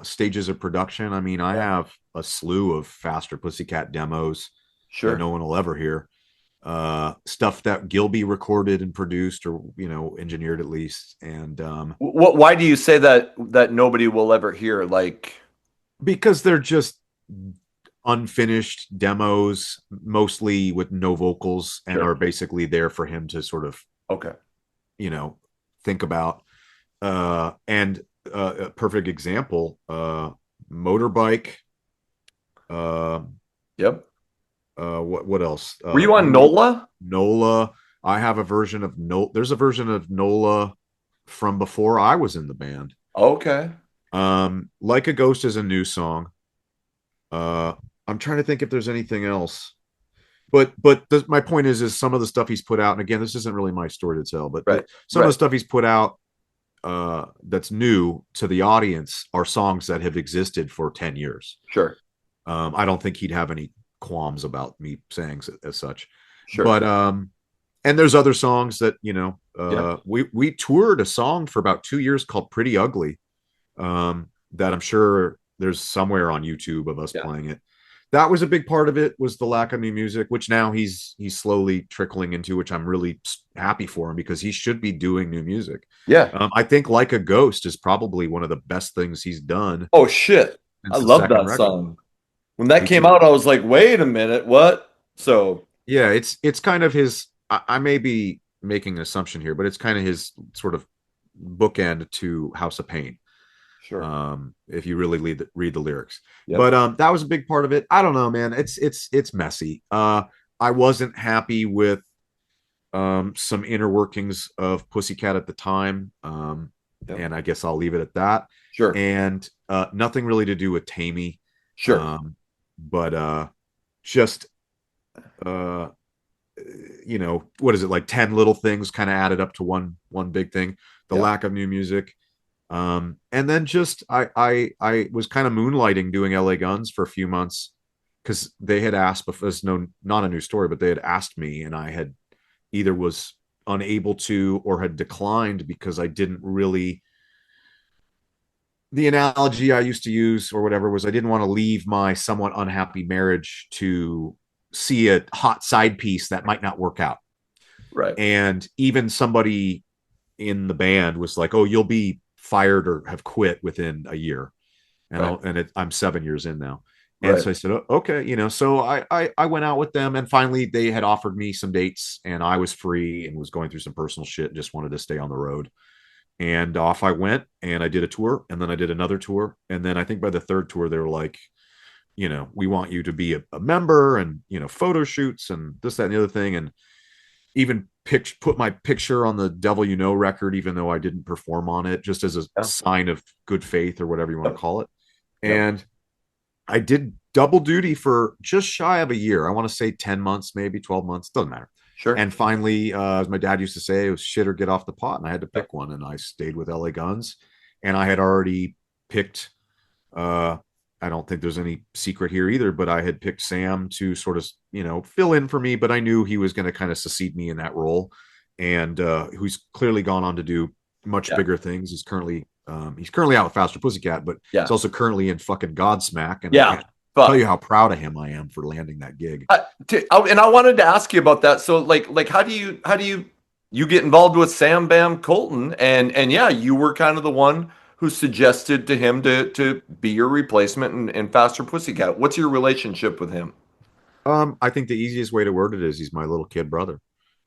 Speaker 1: stages of production. I mean, I
Speaker 2: yeah,
Speaker 1: have a slew of Faster Pussycat demos that
Speaker 2: sure.
Speaker 1: no one will ever hear. Stuff that Gilby recorded and produced, or engineered at least. And
Speaker 2: Why do you say that nobody will ever hear? Like,
Speaker 1: because they're just unfinished demos, mostly with no vocals, and
Speaker 2: sure,
Speaker 1: are basically there for him to sort of,
Speaker 2: okay,
Speaker 1: you know, think about. And a perfect example, Motorbike. Uh,
Speaker 2: yep.
Speaker 1: what else?
Speaker 2: Were you on NOLA?
Speaker 1: Nola. I have a version of No. There's a version of Nola from before I was in the band.
Speaker 2: Okay,
Speaker 1: Like a Ghost is a new song. Uh, I'm trying to think if there's anything else. But my point is some of the stuff he's put out, and again, this isn't really my story to tell, but
Speaker 2: right,
Speaker 1: some of the
Speaker 2: right,
Speaker 1: stuff he's put out that's new to the audience are songs that have existed for 10 years.
Speaker 2: sure,
Speaker 1: I don't think he'd have any qualms about me saying as such.
Speaker 2: sure,
Speaker 1: But and there's other songs that
Speaker 2: yeah,
Speaker 1: we toured a song for about 2 years called Pretty Ugly, that I'm sure there's somewhere on YouTube of us
Speaker 2: yeah,
Speaker 1: playing it. That was a big part of it, was the lack of new music, which now he's slowly trickling into, which I'm really happy for him, because he should be doing new music.
Speaker 2: yeah.
Speaker 1: I think Like a Ghost is probably one of the best things he's done
Speaker 2: Oh shit, I
Speaker 1: since the
Speaker 2: love
Speaker 1: second
Speaker 2: that
Speaker 1: record.
Speaker 2: song. When that
Speaker 1: Me
Speaker 2: came
Speaker 1: too.
Speaker 2: out, I was like, wait a minute, what? So,
Speaker 1: Yeah, it's kind of his. I may be making an assumption here, but it's kind of his sort of bookend to House of Pain.
Speaker 2: sure,
Speaker 1: If you really read the lyrics.
Speaker 2: yep,
Speaker 1: But that was a big part of it. I don't know, man. It's messy. I wasn't happy with some inner workings of Pussycat at the time.
Speaker 2: yep,
Speaker 1: And I guess I'll leave it at that.
Speaker 2: sure,
Speaker 1: And nothing really to do with Tammy.
Speaker 2: Sure.
Speaker 1: But just uh what is it, like 10 little things kind of added up to one big thing. The
Speaker 2: Yeah.
Speaker 1: lack of new music. And then just I was kind of moonlighting doing LA Guns for a few months because they had asked before. It's no, not a new story, but they had asked me, and I had either was unable to or had declined because I didn't really. The analogy I used to use or whatever was I didn't want to leave my somewhat unhappy marriage to see a hot side piece that might not work out.
Speaker 2: Right.
Speaker 1: And even somebody in the band was like, "Oh, you'll be fired or have quit within a year." And
Speaker 2: Right.
Speaker 1: I'm 7 years in now. And
Speaker 2: Right.
Speaker 1: so I said, okay, so I went out with them, and finally they had offered me some dates, and I was free and was going through some personal shit and just wanted to stay on the road. And off I went, and I did a tour, and then I did another tour. And then I think by the third tour, they were like, we want you to be a member, and, photo shoots and this, that, and the other thing. And even put my picture on the Devil You Know record, even though I didn't perform on it, just as a
Speaker 2: Yeah.
Speaker 1: sign of good faith or whatever you want to
Speaker 2: Yep.
Speaker 1: call it.
Speaker 2: Yep.
Speaker 1: And I did double duty for just shy of a year. I want to say 10 months, maybe 12 months, doesn't matter.
Speaker 2: Sure.
Speaker 1: And finally, as my dad used to say, it was shit or get off the pot. And I had to
Speaker 2: Yep.
Speaker 1: pick one. And I stayed with LA Guns. And I had already picked, uh, I don't think there's any secret here either, but I had picked Sam to sort of, fill in for me. But I knew he was going to kind of succeed me in that role. And who's clearly gone on to do much
Speaker 2: Yeah.
Speaker 1: bigger things. He's currently out with Faster Pussycat, but he's
Speaker 2: Yeah.
Speaker 1: also currently in fucking Godsmack, and I
Speaker 2: Yeah.
Speaker 1: can't tell you
Speaker 2: But
Speaker 1: how proud of him I am for landing that gig.
Speaker 2: and I wanted to ask you about that. So like how do you get involved with Sam Bam Colton? And yeah, you were kind of the one who suggested to him to be your replacement in Faster Pussycat. What's your relationship with him?
Speaker 1: I think the easiest way to word it is he's my little kid brother.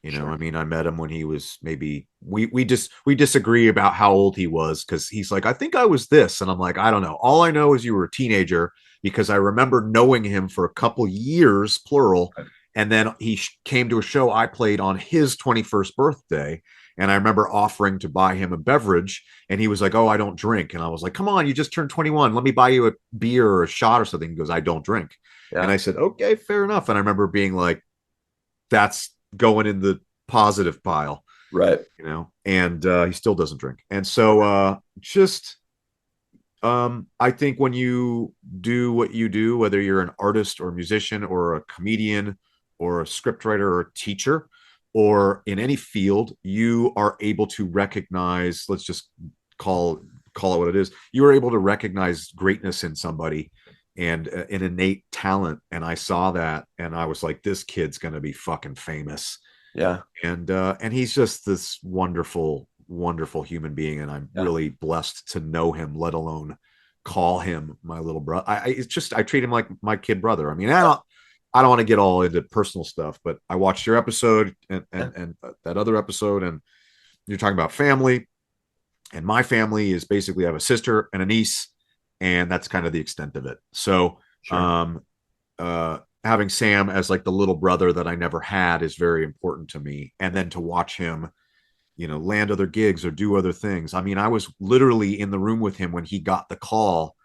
Speaker 1: I
Speaker 2: Sure.
Speaker 1: mean, I met him when he was maybe we disagree about how old he was because he's like, I think I was this, and I'm like, I don't know. All I know is you were a teenager because I remember knowing him for a couple years, plural, and then he came to a show I played on his 21st birthday, and I remember offering to buy him a beverage, and he was like, "Oh, I don't drink," and I was like, "Come on, you just turned 21. Let me buy you a beer or a shot or something." He goes, "I don't drink." And
Speaker 2: Yeah.
Speaker 1: I said, okay, fair enough. And I remember being like, that's going in the positive pile,
Speaker 2: Right.
Speaker 1: and he still doesn't drink. And so just, I think when you do what you do, whether you're an artist or musician or a comedian or a scriptwriter or a teacher or in any field, you are able to recognize, let's just call it what it is. You are able to recognize greatness in somebody and an innate talent. And I saw that, and I was like, this kid's going to be fucking famous.
Speaker 2: Yeah.
Speaker 1: And he's just this wonderful, wonderful human being, and I'm
Speaker 2: Yeah.
Speaker 1: really blessed to know him, let alone call him my little brother. It's just I treat him like my kid brother. I mean, I don't want to get all into personal stuff, but I watched your episode and
Speaker 2: Yeah.
Speaker 1: that other episode, and you're talking about family, and my family is basically I have a sister and a niece, and that's kind of the extent of it. So
Speaker 2: Sure.
Speaker 1: um having Sam as like the little brother that I never had is very important to me. And then to watch him, land other gigs or do other things. I mean, I was literally in the room with him when he got the call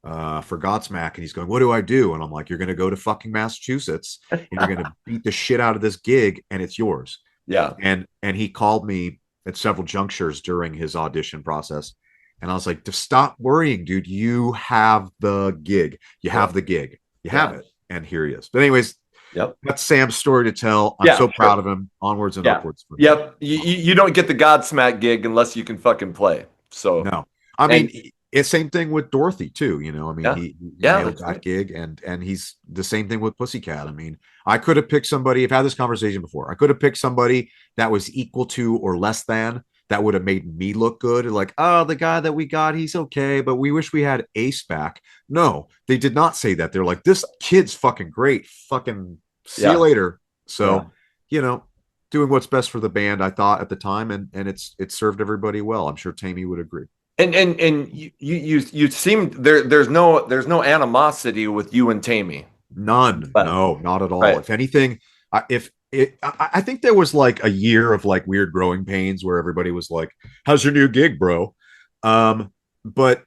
Speaker 1: for Godsmack, and he's going, "What do I do?" And I'm like, "You're going to go to fucking Massachusetts, and you're going to beat the shit out of this gig, and it's yours."
Speaker 2: Yeah.
Speaker 1: And he called me at several junctures during his audition process, and I was like, "To stop worrying, dude. You have the gig. You
Speaker 2: Yeah.
Speaker 1: have the gig. You have
Speaker 2: Yeah.
Speaker 1: it." And here he is. But anyways,
Speaker 2: Yep.
Speaker 1: that's Sam's story to tell. I'm
Speaker 2: Yeah.
Speaker 1: so
Speaker 2: Sure.
Speaker 1: proud of him. Onwards and
Speaker 2: Yeah.
Speaker 1: upwards for him.
Speaker 2: Yep. You don't get the Godsmack gig unless you can fucking play. So,
Speaker 1: No, I mean,
Speaker 2: and
Speaker 1: it's same thing with Dorothy too. I mean,
Speaker 2: yeah.
Speaker 1: he
Speaker 2: Yeah.
Speaker 1: nailed
Speaker 2: That's
Speaker 1: that
Speaker 2: right.
Speaker 1: gig, and he's the same thing with Pussycat. I mean, I could have picked somebody. I've had this conversation before. I could have picked somebody that was equal to or less than. That would have made me look good. Like, oh, the guy that we got, he's okay, but we wish we had Ace back. No, they did not say that. They're like, this kid's fucking great. Fucking see you
Speaker 2: Yeah.
Speaker 1: later.
Speaker 2: Yeah.
Speaker 1: So, you know, doing what's best for the band, I thought at the time, and it's served everybody well. I'm sure Tammy would agree.
Speaker 2: And you seem there's no animosity with you and Tammy.
Speaker 1: None.
Speaker 2: But
Speaker 1: No, not at all.
Speaker 2: right.
Speaker 1: If anything, I think there was like a year of like weird growing pains where everybody was like, "How's your new gig, bro?" But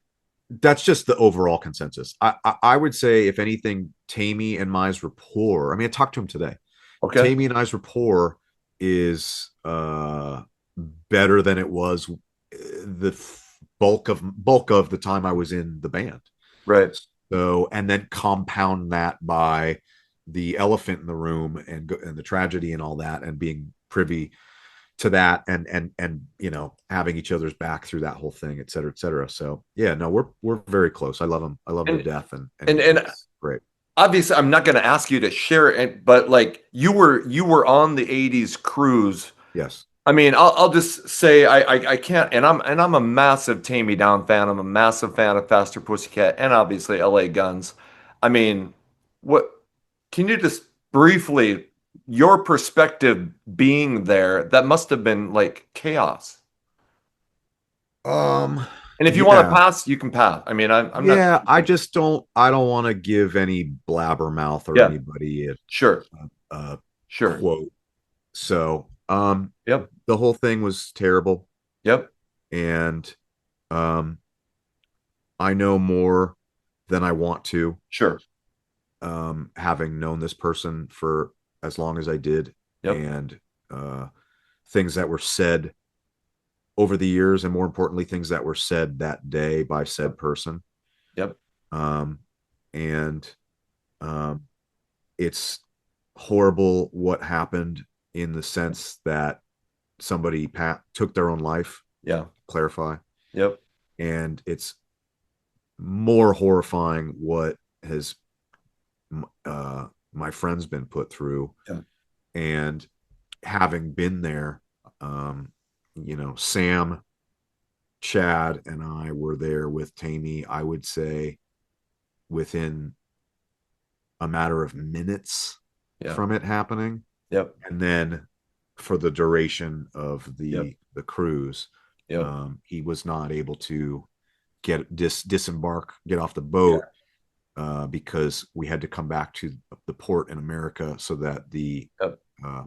Speaker 1: that's just the overall consensus. I would say, if anything, Tammy and Mai's rapport. I mean, I talked to him today.
Speaker 2: Okay.
Speaker 1: Tammy and I's rapport is better than it was the bulk of the time I was in the band.
Speaker 2: Right.
Speaker 1: So, and then compound that by the elephant in the room and the tragedy and all that, and being privy to that, and having each other's back through that whole thing, et cetera, et cetera. So yeah, no, we're very close. I love him. I love him to
Speaker 2: And
Speaker 1: death, and
Speaker 2: and
Speaker 1: it's great.
Speaker 2: obviously I'm not going to ask you to share it, but like you were on the 80s cruise.
Speaker 1: Yes.
Speaker 2: I mean, I'll just say I can't, and I'm a massive Tame Me Down fan. I'm a massive fan of Faster Pussycat and obviously LA Guns. I mean, what can you just briefly your perspective being there? That must have been like chaos.
Speaker 1: Um.
Speaker 2: And if you want to
Speaker 1: Yeah.
Speaker 2: pass, you can pass. I mean, I'm not.
Speaker 1: Yeah. I don't want to give any blabbermouth or
Speaker 2: Yeah,
Speaker 1: anybody
Speaker 2: sure,
Speaker 1: a
Speaker 2: sure.
Speaker 1: quote. So,
Speaker 2: Yep,
Speaker 1: the whole thing was terrible,
Speaker 2: yep,
Speaker 1: and um, I know more than I want to,
Speaker 2: sure.
Speaker 1: having known this person for as long as I did,
Speaker 2: Yep,
Speaker 1: and uh, things that were said over the years, and more importantly, things that were said that day by said
Speaker 2: yep,
Speaker 1: person.
Speaker 2: yep.
Speaker 1: Um, and um, it's horrible what happened, in the sense that somebody took their own life.
Speaker 2: Yeah,
Speaker 1: Clarify.
Speaker 2: yep,
Speaker 1: And it's more horrifying what has my friend's been put through.
Speaker 2: yeah,
Speaker 1: And having been there, Sam, Chad, and I were there with Tammy, I would say, within a matter of minutes
Speaker 2: yeah,
Speaker 1: from it happening.
Speaker 2: yep,
Speaker 1: And then for the duration of
Speaker 2: yep,
Speaker 1: the cruise,
Speaker 2: yep.
Speaker 1: he was not able to disembark, get off the
Speaker 2: Yeah,
Speaker 1: boat, because we had to come back to the port in America so that
Speaker 2: yep,
Speaker 1: uh,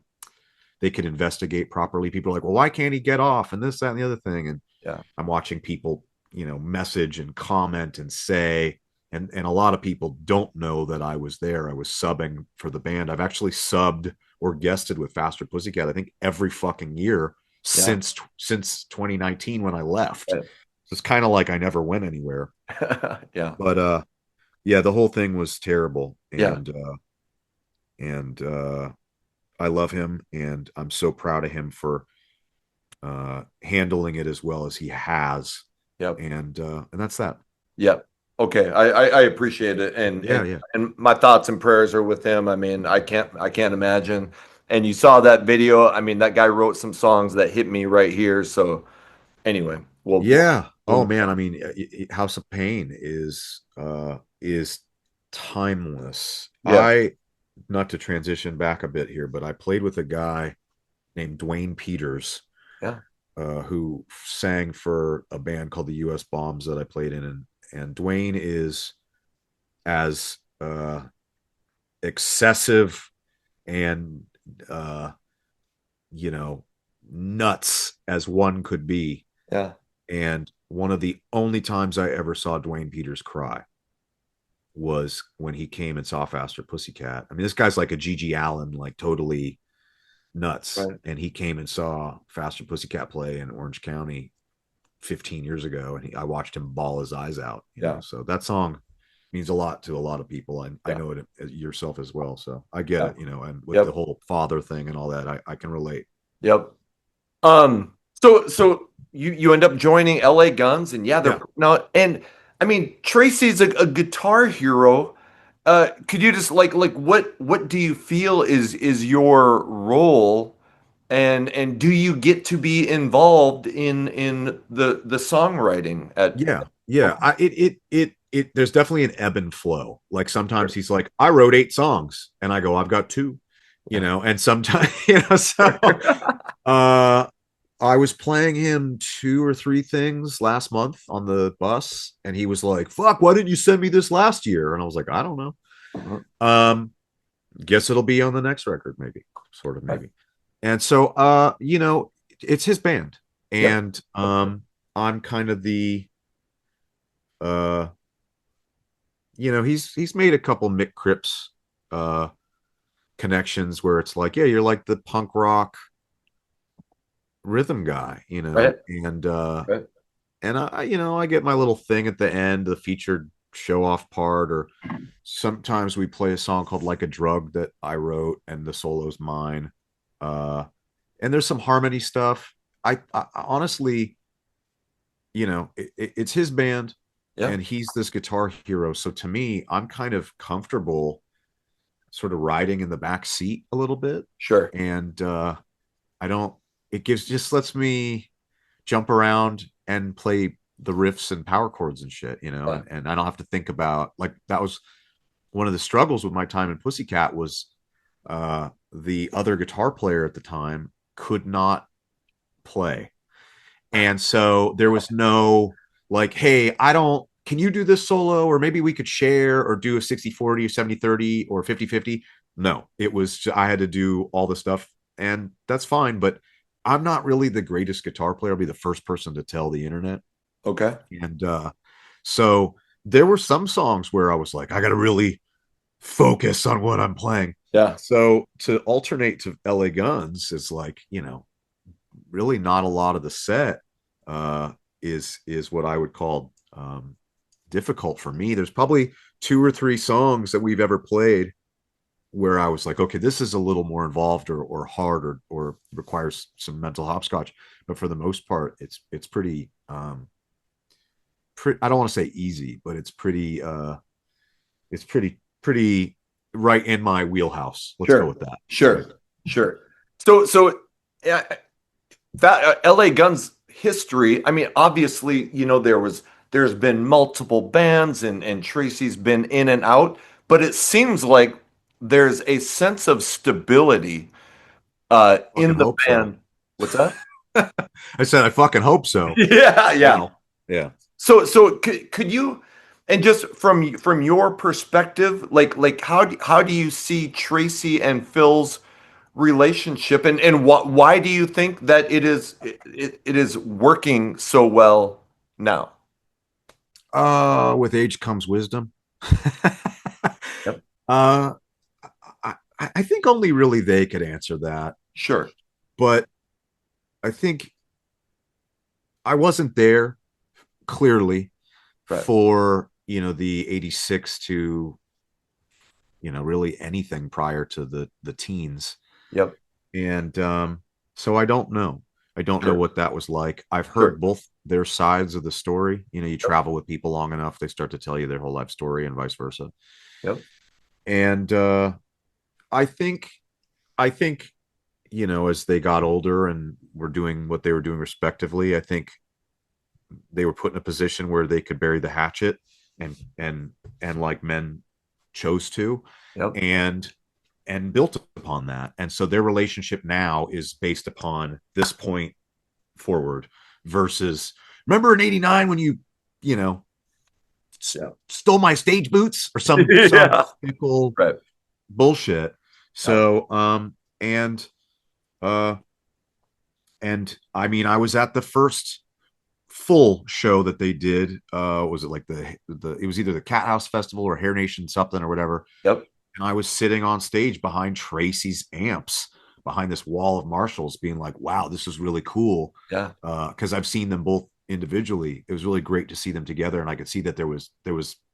Speaker 1: they could investigate properly. People are like, well, why can't he get off? And this, that, and the other thing. And
Speaker 2: yeah,
Speaker 1: I'm watching people, message and comment and say, and a lot of people don't know that I was there. I was subbing for the band. I've actually subbed or guested with Faster Pussycat, I think, every fucking year
Speaker 2: yeah,
Speaker 1: since 2019 when I left.
Speaker 2: right.
Speaker 1: So it's kind of like I never went anywhere.
Speaker 2: Yeah,
Speaker 1: But yeah, the whole thing was terrible,
Speaker 2: yeah,
Speaker 1: and I love him, and I'm so proud of him for handling it as well as he has,
Speaker 2: yep,
Speaker 1: and that's that.
Speaker 2: yep. Okay, I appreciate it, and
Speaker 1: Yeah,
Speaker 2: and
Speaker 1: yeah,
Speaker 2: and my thoughts and prayers are with him. I mean, I can't imagine. And you saw that video. I mean, that guy wrote some songs that hit me right here. So anyway,
Speaker 1: yeah.
Speaker 2: we'll
Speaker 1: Oh
Speaker 2: move
Speaker 1: man,
Speaker 2: on.
Speaker 1: I mean, House of Pain is timeless.
Speaker 2: Yeah,
Speaker 1: Not to transition back a bit here, but I played with a guy named Dwayne Peters,
Speaker 2: yeah,
Speaker 1: who sang for a band called the U.S. Bombs that I played in, and Dwayne is as excessive and uh, you know nuts as one could be.
Speaker 2: yeah,
Speaker 1: And one of the only times I ever saw Dwayne Peters cry was when he came and saw Faster Pussycat. I mean, this guy's like a Gigi Allen, like totally nuts.
Speaker 2: right.
Speaker 1: And he came and saw Faster Pussycat play in Orange County 15 years ago, and I watched him bawl his eyes out.
Speaker 2: Yeah,
Speaker 1: So that song means a lot to a lot of people. I
Speaker 2: yeah,
Speaker 1: know it yourself as well. So I get
Speaker 2: yeah,
Speaker 1: it. And with the
Speaker 2: yep,
Speaker 1: whole father thing and all that, I can relate.
Speaker 2: yep. So you end up joining LA Guns, and yeah, they're
Speaker 1: Yeah.
Speaker 2: now, and I mean Tracy's a guitar hero. Could you just like what do you feel is your role, and do you get to be involved in the songwriting at?
Speaker 1: Yeah, yeah. There's definitely an ebb and flow. Like sometimes
Speaker 2: Sure.
Speaker 1: he's like, I wrote 8 songs, and I go, I've got two, and sometimes, so uh I was playing him 2 or 3 things last month on the bus, and he was like, fuck, why didn't you send me this last year? And I was like, I don't know. Um, guess it'll be on the next record, maybe, sort of,
Speaker 2: Right.
Speaker 1: maybe. And so it's his band,
Speaker 2: Yep.
Speaker 1: and I'm kind of the Uh, he's made a couple Mick Cripps uh connections where it's like, yeah, you're like the punk rock rhythm guy,
Speaker 2: Right. Right.
Speaker 1: and I get my little thing at the end, the featured show off part, or sometimes we play a song called Like a Drug that I wrote and the solo's mine. Uh, and there's some harmony stuff. I honestly, it's his band
Speaker 2: Yeah.
Speaker 1: and he's this guitar hero. So to me, I'm kind of comfortable sort of riding in the back seat a little bit.
Speaker 2: Sure.
Speaker 1: And I don't, it just lets me jump around and play the riffs and power chords and shit,
Speaker 2: Yeah.
Speaker 1: and I don't have to think about, like, that was one of the struggles with my time in Pussycat was the other guitar player at the time could not play. And so there was no, like, hey, I don't, can you do this solo? Or maybe we could share or do a 60-40 or 70-30 or 50-50. No, it was, I had to do all the stuff, and that's fine. But I'm not really the greatest guitar player. I'll be the first person to tell the internet.
Speaker 2: Okay.
Speaker 1: And so there were some songs where I was like, I got to really focus on what I'm playing.
Speaker 2: Yeah.
Speaker 1: So to alternate to LA Guns is like, really not a lot of the set is what I would call difficult for me. There's probably two or three songs that we've ever played where I was like, okay, this is a little more involved or hard or requires some mental hopscotch. But for the most part, it's pretty I don't want to say easy, but it's pretty right in my wheelhouse. Let's go
Speaker 2: Sure.
Speaker 1: with that.
Speaker 2: Sure. Sure. So yeah, that LA Guns history. I mean, obviously, there's been multiple bands and Tracy's been in and out, but it seems like there's a sense of stability
Speaker 1: Fucking
Speaker 2: in the
Speaker 1: hope so.
Speaker 2: band. What's that?
Speaker 1: I said I fucking hope so.
Speaker 2: Yeah, yeah.
Speaker 1: Wow. Yeah.
Speaker 2: So could you, and just from your perspective, like how do you see Tracy and Phil's relationship, and why do you think that it is working so well now?
Speaker 1: With age comes wisdom.
Speaker 2: Yep.
Speaker 1: uh I think only really they could answer that.
Speaker 2: Sure.
Speaker 1: But I think I wasn't there clearly
Speaker 2: Right.
Speaker 1: for, the 86 to, really anything prior to the teens.
Speaker 2: Yep.
Speaker 1: And so I don't know. I don't know
Speaker 2: Sure.
Speaker 1: what that was like. I've
Speaker 2: Sure.
Speaker 1: heard both their sides of the story. You
Speaker 2: Yep.
Speaker 1: travel with people long enough, they start to tell you their whole life story and vice versa.
Speaker 2: Yep.
Speaker 1: And I think I think, as they got older and were doing what they were doing respectively, I think they were put in a position where they could bury the hatchet and like men chose to,
Speaker 2: Yep.
Speaker 1: and built upon that. And so their relationship now is based upon this point forward versus, remember in 89 when you know
Speaker 2: Yeah.
Speaker 1: stole my stage boots or some
Speaker 2: Yeah.
Speaker 1: fickle
Speaker 2: Right.
Speaker 1: bullshit.
Speaker 2: Yeah.
Speaker 1: So uh and I mean, I was at the first full show that they did. Was it like the it was either the Cat House Festival or Hair Nation something or whatever.
Speaker 2: Yep.
Speaker 1: And I was sitting on stage behind Tracy's amps, behind this wall of Marshalls, being like, wow, this is really cool.
Speaker 2: Yeah.
Speaker 1: Because I've seen them both individually. It was really great to see them together, and I could see that there was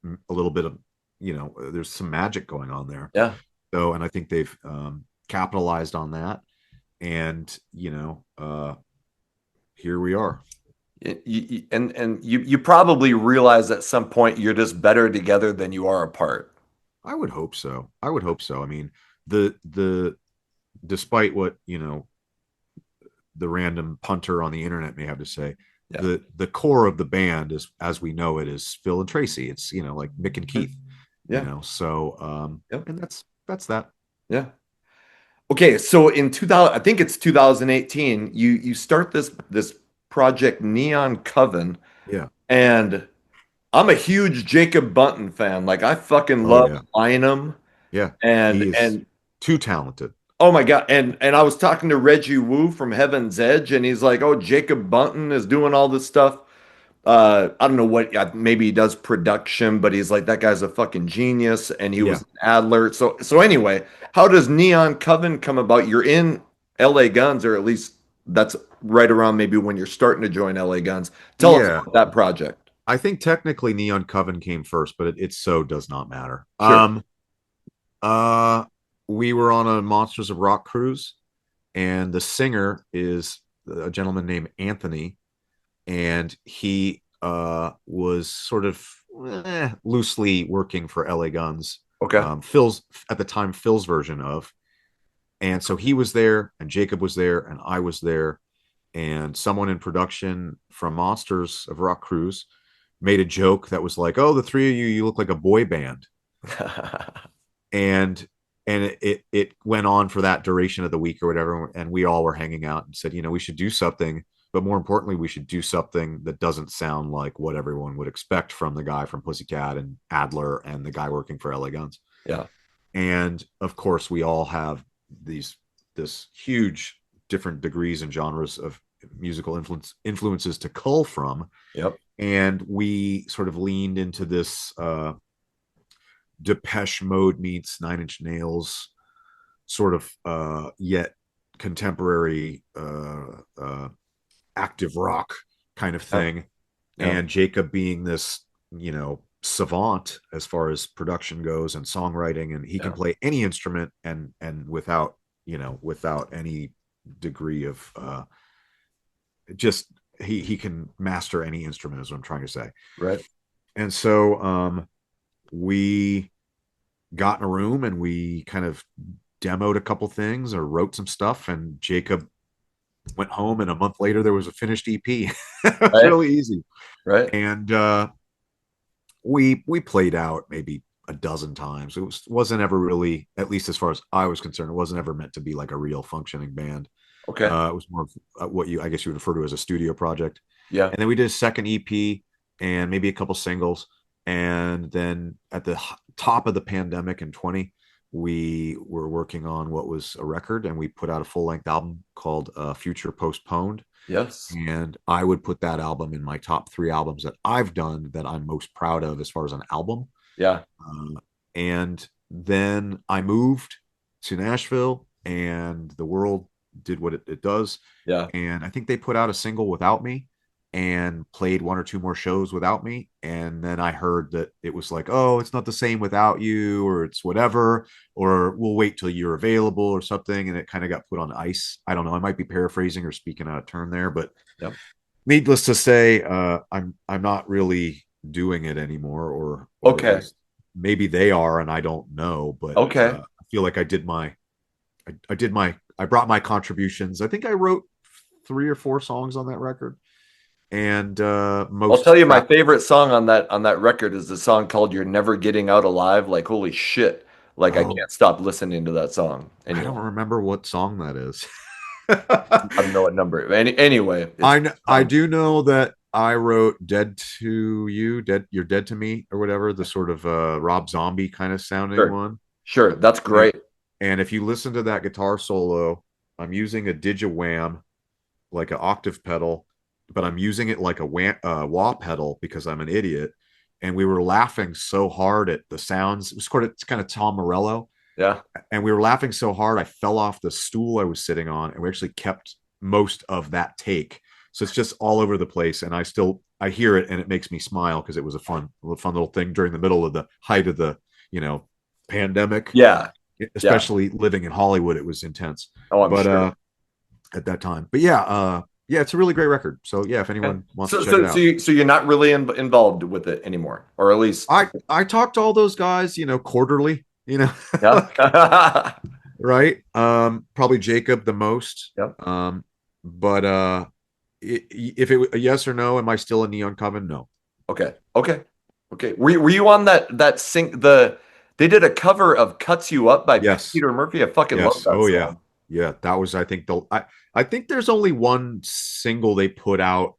Speaker 1: a little bit of, there's some magic going on there.
Speaker 2: Yeah.
Speaker 1: So, and I think they've capitalized on that, and here we are.
Speaker 2: And you probably realize at some point you're just better together than you are apart.
Speaker 1: I would hope so. I would hope so. I mean, the despite what the random punter on the internet may have to say,
Speaker 2: Yeah.
Speaker 1: the core of the band is, as we know it, is Phil and Tracy. It's, like Mick and Keith.
Speaker 2: Yeah.
Speaker 1: So
Speaker 2: Yep.
Speaker 1: and that's that.
Speaker 2: Yeah. Okay, so in 2000, I think it's 2018, you start this project Neon Coven,
Speaker 1: Yeah.
Speaker 2: and I'm a huge Jacob Bunton fan. Like I fucking
Speaker 1: Oh
Speaker 2: love
Speaker 1: yeah.
Speaker 2: Lynam,
Speaker 1: Yeah.
Speaker 2: and
Speaker 1: He is
Speaker 2: and
Speaker 1: too talented.
Speaker 2: oh my God, and I was talking to Reggie Wu from Heaven's Edge, and he's like, "Oh, Jacob Bunton is doing all this stuff." I don't know what, maybe he does production, but he's like, that guy's a fucking genius, and he
Speaker 1: Yeah.
Speaker 2: was an Adler. So anyway, how does Neon Coven come about? You're in LA Guns, or at least that's right around maybe when you're starting to join LA Guns. Tell us
Speaker 1: Yeah.
Speaker 2: about that project.
Speaker 1: I think technically Neon Coven came first, but it so does not matter.
Speaker 2: Sure.
Speaker 1: Uh, we were on a Monsters of Rock cruise, and the singer is a gentleman named Anthony, and he was sort of loosely working for LA Guns.
Speaker 2: Okay.
Speaker 1: Phil's at the time Phil's version of, and so he was there, and Jacob was there, and I was there, and someone in production from Monsters of Rock Cruise made a joke that was like, "Oh, the three of you look like a boy band," and it went on for that duration of the week or whatever, and we all were hanging out and said, we should do something, but more importantly, we should do something that doesn't sound like what everyone would expect from the guy from Pussycat and Adler and the guy working for LA Guns.
Speaker 2: Yeah.
Speaker 1: And of course, we all have this huge different degrees and genres of musical influences to cull from.
Speaker 2: Yep.
Speaker 1: And we sort of leaned into this Depeche Mode meets Nine Inch Nails sort of yet contemporary active rock kind of thing.
Speaker 2: Yeah.
Speaker 1: And Jacob being this, savant as far as production goes and songwriting, and he can play any instrument and without without any degree of just he can master any instrument is what I'm trying to say.
Speaker 2: Right.
Speaker 1: And so we got in a room and we kind of demoed a couple things or wrote some stuff, and Jacob went home, and a month later there was a finished EP. It was
Speaker 2: Right.
Speaker 1: really easy.
Speaker 2: Right.
Speaker 1: And we played out maybe a dozen times. It wasn't ever really, at least as far as I was concerned, it wasn't ever meant to be like a real functioning band.
Speaker 2: Okay.
Speaker 1: It was more of what I guess you would refer to as a studio project.
Speaker 2: Yeah.
Speaker 1: And then we did a second EP and maybe a couple singles. And then at the top of the pandemic in 20, we were working on what was a record, and we put out a full length album called Future Postponed.
Speaker 2: Yes.
Speaker 1: And I would put that album in my top 3 albums that I've done that I'm most proud of as far as an album.
Speaker 2: Yeah.
Speaker 1: And then I moved to Nashville, and the world did what it does.
Speaker 2: Yeah.
Speaker 1: And I think they put out a single without me and played 1 or 2 more shows without me. And then I heard that it was like, oh, it's not the same without you, or it's whatever, or we'll wait till you're available or something. And it kind of got put on ice. I don't know. I might be paraphrasing or speaking out of turn there, but
Speaker 2: Yep.
Speaker 1: needless to say, I'm not really doing it anymore, or
Speaker 2: Okay.
Speaker 1: maybe they are, and I don't know. But
Speaker 2: Okay.
Speaker 1: I feel like I brought my contributions. I think I wrote 3 or 4 songs on that record. And
Speaker 2: I'll tell you, my favorite song on that record is the song called "You're Never Getting Out Alive." Like, holy shit! Like, I can't stop listening to that song. Anyway,
Speaker 1: I don't remember what song that is.
Speaker 2: I don't know what number. Anyway,
Speaker 1: I do know that I wrote "Dead to You," "You're Dead to Me," or whatever, the sort of Rob Zombie kind of sounding one.
Speaker 2: Sure, that's great.
Speaker 1: And if you listen to that guitar solo, I'm using a digi-wham, like an octave pedal, but I'm using it like a wah pedal because I'm an idiot. And we were laughing so hard at the sounds. It's kind of Tom Morello.
Speaker 2: Yeah.
Speaker 1: And we were laughing so hard, I fell off the stool I was sitting on, and we actually kept most of that take. So it's just all over the place. And I hear it, and it makes me smile because it was a fun little thing during the middle of the height of the, pandemic.
Speaker 2: Yeah.
Speaker 1: Especially living in Hollywood, it was intense.
Speaker 2: Oh, I'm sure.
Speaker 1: At that time. But yeah, it's a really great record. So yeah, if anyone wants to check it out.
Speaker 2: So you're not really involved with it anymore, or at least
Speaker 1: I talk to all those guys, quarterly,
Speaker 2: Yeah.
Speaker 1: right? Probably Jacob the most.
Speaker 2: Yep.
Speaker 1: But if it was a yes or no, am I still a Neon Coven? No.
Speaker 2: Okay. Were you on that sync? They did a cover of "Cuts You Up" by Peter Murphy. I fucking love that song.
Speaker 1: Yeah. Yeah, that was, I think I think there's only one single they put out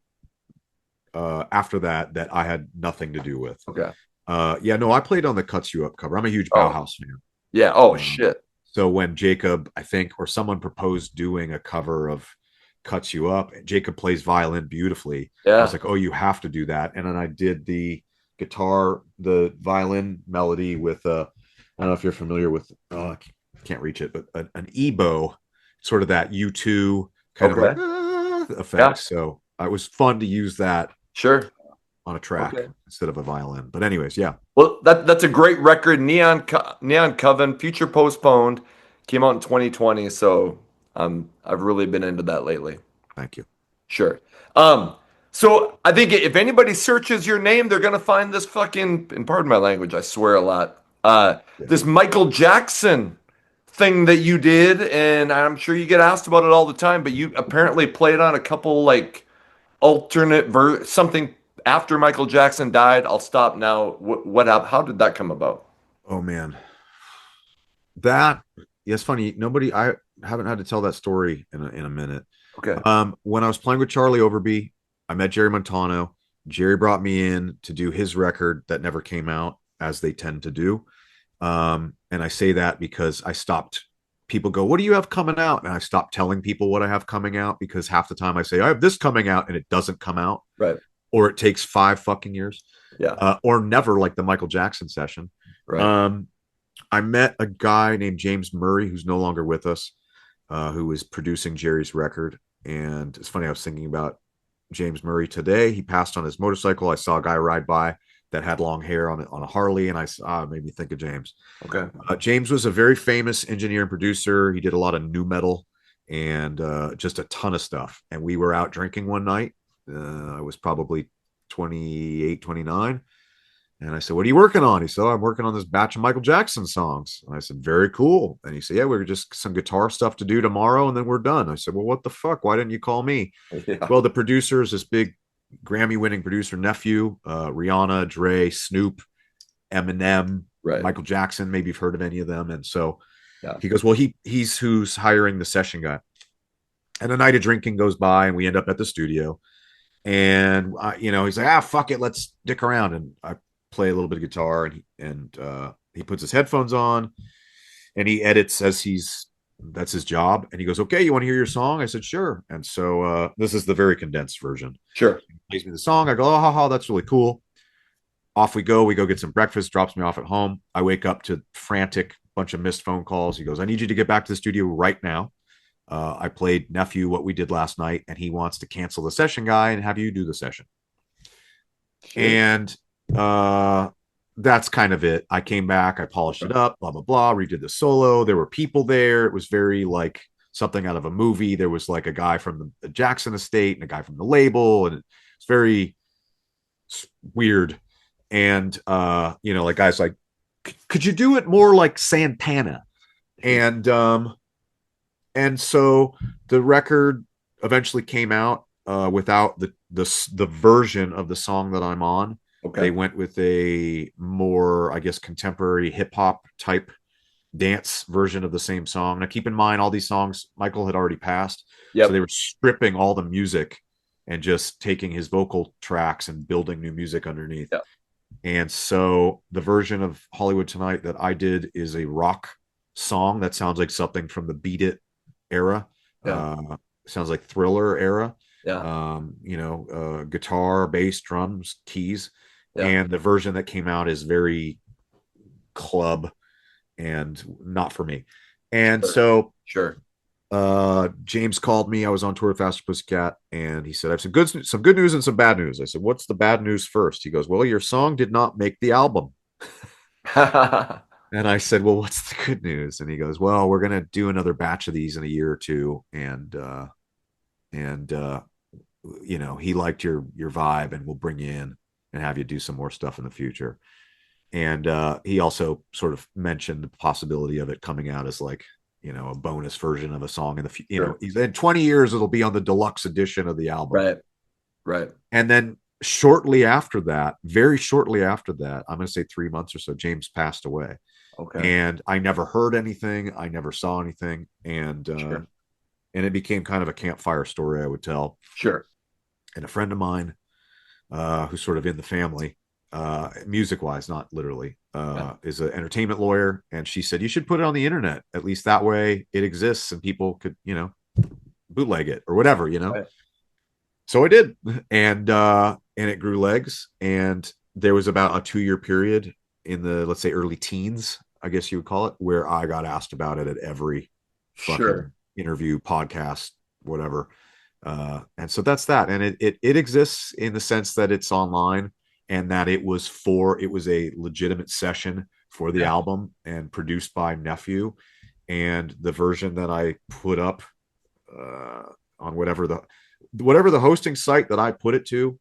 Speaker 1: after that I had nothing to do with.
Speaker 2: Okay.
Speaker 1: I played on the Cuts You Up cover. I'm a huge Bauhaus fan.
Speaker 2: Yeah. Oh shit.
Speaker 1: So when Jacob, I think, or someone proposed doing a cover of cuts you up. Jacob plays violin beautifully. I was
Speaker 2: Yeah.
Speaker 1: like, oh, you have to do that. And then I did the guitar, the violin melody with I don't know if you're familiar with I can't reach it, but an ebow, sort of that U2 kind of like
Speaker 2: Okay. Yeah.
Speaker 1: effect. So it was fun to use that
Speaker 2: Sure.
Speaker 1: on a track
Speaker 2: Okay.
Speaker 1: instead of a violin. But anyways, yeah.
Speaker 2: Well, that's a great record. Neon Coven, Future Postponed, came out in 2020. So I've really been into that lately.
Speaker 1: Thank you.
Speaker 2: Sure. Um, so I think if anybody searches your name, they're gonna find this fucking, and pardon my language, I swear a lot.
Speaker 1: Yeah.
Speaker 2: This Michael Jackson thing that you did, and I'm sure you get asked about it all the time, but you apparently played on a couple like alternate something after Michael Jackson died. I'll stop now. What happened? How did that come about?
Speaker 1: Oh man. That yeah, it's funny. Nobody I haven't had to tell that story in a minute.
Speaker 2: Okay.
Speaker 1: When I was playing with Charlie Overby, I met Jerry Montano. Jerry brought me in to do his record that never came out, as they tend to do. And I say that because I stopped. People go, "What do you have coming out?" And I stopped telling people what I have coming out because half the time I say I have this coming out and it doesn't come out,
Speaker 2: Right.
Speaker 1: or it takes 5 fucking years,
Speaker 2: Yeah.
Speaker 1: or never, like the Michael Jackson session.
Speaker 2: Right.
Speaker 1: Um, I met a guy named James Murray who's no longer with us, who was producing Jerry's record. And it's funny, I was thinking about James Murray today. He passed on his motorcycle. I saw a guy ride by that had long hair on a Harley, and I made me think of James.
Speaker 2: Okay.
Speaker 1: James was a very famous engineer and producer. He did a lot of new metal and just a ton of stuff. And we were out drinking one night. I was probably 28, 29. And I said, "What are you working on?" He said, "Oh, I'm working on this batch of Michael Jackson songs." And I said, "Very cool." And he said, "Yeah, we're just some guitar stuff to do tomorrow, and then we're done." I said, "Well, what the fuck? Why didn't you call me?"
Speaker 2: Yeah.
Speaker 1: Well, the producer is this big Grammy-winning producer nephew, Rihanna, Dre, Snoop, Eminem,
Speaker 2: Right.
Speaker 1: Michael Jackson. Maybe you've heard of any of them. And so
Speaker 2: Yeah.
Speaker 1: he goes, "Well, he's who's hiring the session guy." And a night of drinking goes by, and we end up at the studio. And he's like, fuck it, let's dick around. And I play a little bit of guitar, and he puts his headphones on, and he edits as that's his job. And he goes, "Okay, you want to hear your song?" I said, "Sure." And so this is the very condensed version.
Speaker 2: Sure.
Speaker 1: He plays me the song. I go, "Oh, ha, that's really cool." Off we go. We go get some breakfast. Drops me off at home. I wake up to frantic bunch of missed phone calls. He goes, "I need you to get back to the studio right now. I played nephew what we did last night, and he wants to cancel the session guy and have you do the session."
Speaker 2: Sure.
Speaker 1: And that's kind of it. I came back, I polished it up, blah blah blah, redid the solo. There were people there. It was very like something out of a movie. There was like a guy from the Jackson estate and a guy from the label, and it's very weird. And like guys like, "Could you do it more like Santana?" And so the record eventually came out without the version of the song that I'm on.
Speaker 2: Okay.
Speaker 1: They went with a more, I guess, contemporary hip hop type dance version of the same song. Now, keep in mind, all these songs Michael had already passed,
Speaker 2: Yep.
Speaker 1: so they were stripping all the music and just taking his vocal tracks and building new music underneath.
Speaker 2: Yep.
Speaker 1: And so the version of Hollywood Tonight that I did is a rock song that sounds like something from the Beat It era.
Speaker 2: Yeah.
Speaker 1: Sounds like Thriller era.
Speaker 2: Yeah.
Speaker 1: Guitar, bass, drums, keys.
Speaker 2: Yeah.
Speaker 1: And the version that came out is very club and not for me. And so
Speaker 2: Sure.
Speaker 1: James called me. I was on tour with Faster Pussycat, and he said, "I have some good news and some bad news." I said, "What's the bad news first?" He goes, "Well, your song did not make the album." And I said, "Well, what's the good news?" And he goes, "Well, we're gonna do another batch of these in a year or two, and he liked your vibe, and we'll bring you in and have you do some more stuff in the future." And he also sort of mentioned the possibility of it coming out as like a bonus version of a song in the
Speaker 2: Sure.
Speaker 1: in 20 years it'll be on the deluxe edition of the album.
Speaker 2: Right.
Speaker 1: And then very shortly after that, I'm going to say 3 months or so, James passed away.
Speaker 2: Okay.
Speaker 1: And I never heard anything. I never saw anything. And
Speaker 2: Sure.
Speaker 1: and it became kind of a campfire story I would tell.
Speaker 2: Sure.
Speaker 1: And a friend of mine who's sort of in the family, music wise, not literally, is an entertainment lawyer. And she said, "You should put it on the internet. At least that way it exists and people could, bootleg it or whatever,
Speaker 2: Right.
Speaker 1: So I did, and it grew legs, and there was about a 2 year period in the, let's say, early teens, I guess you would call it, where I got asked about it at every
Speaker 2: Sure.
Speaker 1: fucking interview, podcast, whatever. And so that's that, and it exists in the sense that it's online, and that it was a legitimate session for the
Speaker 2: Yeah.
Speaker 1: album and produced by Nephew, and the version that I put up on whatever the hosting site that I put it to,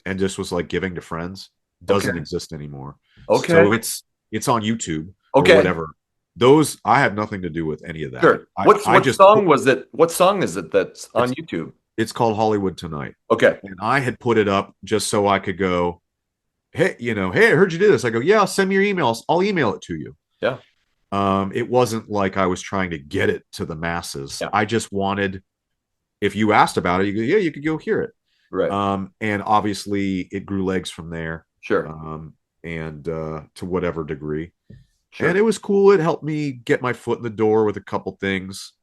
Speaker 1: and just was like giving to friends,
Speaker 2: Okay.
Speaker 1: doesn't exist anymore.
Speaker 2: Okay.
Speaker 1: So it's on YouTube or
Speaker 2: Okay.
Speaker 1: whatever. Those I have nothing to do with any of that.
Speaker 2: Sure.
Speaker 1: I
Speaker 2: What
Speaker 1: just
Speaker 2: song was it? What song is it that's on
Speaker 1: it's
Speaker 2: YouTube?
Speaker 1: it's called Hollywood Tonight,
Speaker 2: Okay.
Speaker 1: and I had put it up just so I could go, hey, hey, I heard you do this. I go, yeah, send me your emails. I'll email it to you.
Speaker 2: Yeah.
Speaker 1: It wasn't like I was trying to get it to the masses.
Speaker 2: Yeah.
Speaker 1: I just wanted, if you asked about it, you go, yeah, you could go hear it.
Speaker 2: Right.
Speaker 1: And obviously it grew legs from there.
Speaker 2: Sure.
Speaker 1: And to whatever degree.
Speaker 2: Sure.
Speaker 1: And it was cool. It helped me get my foot in the door with a couple things.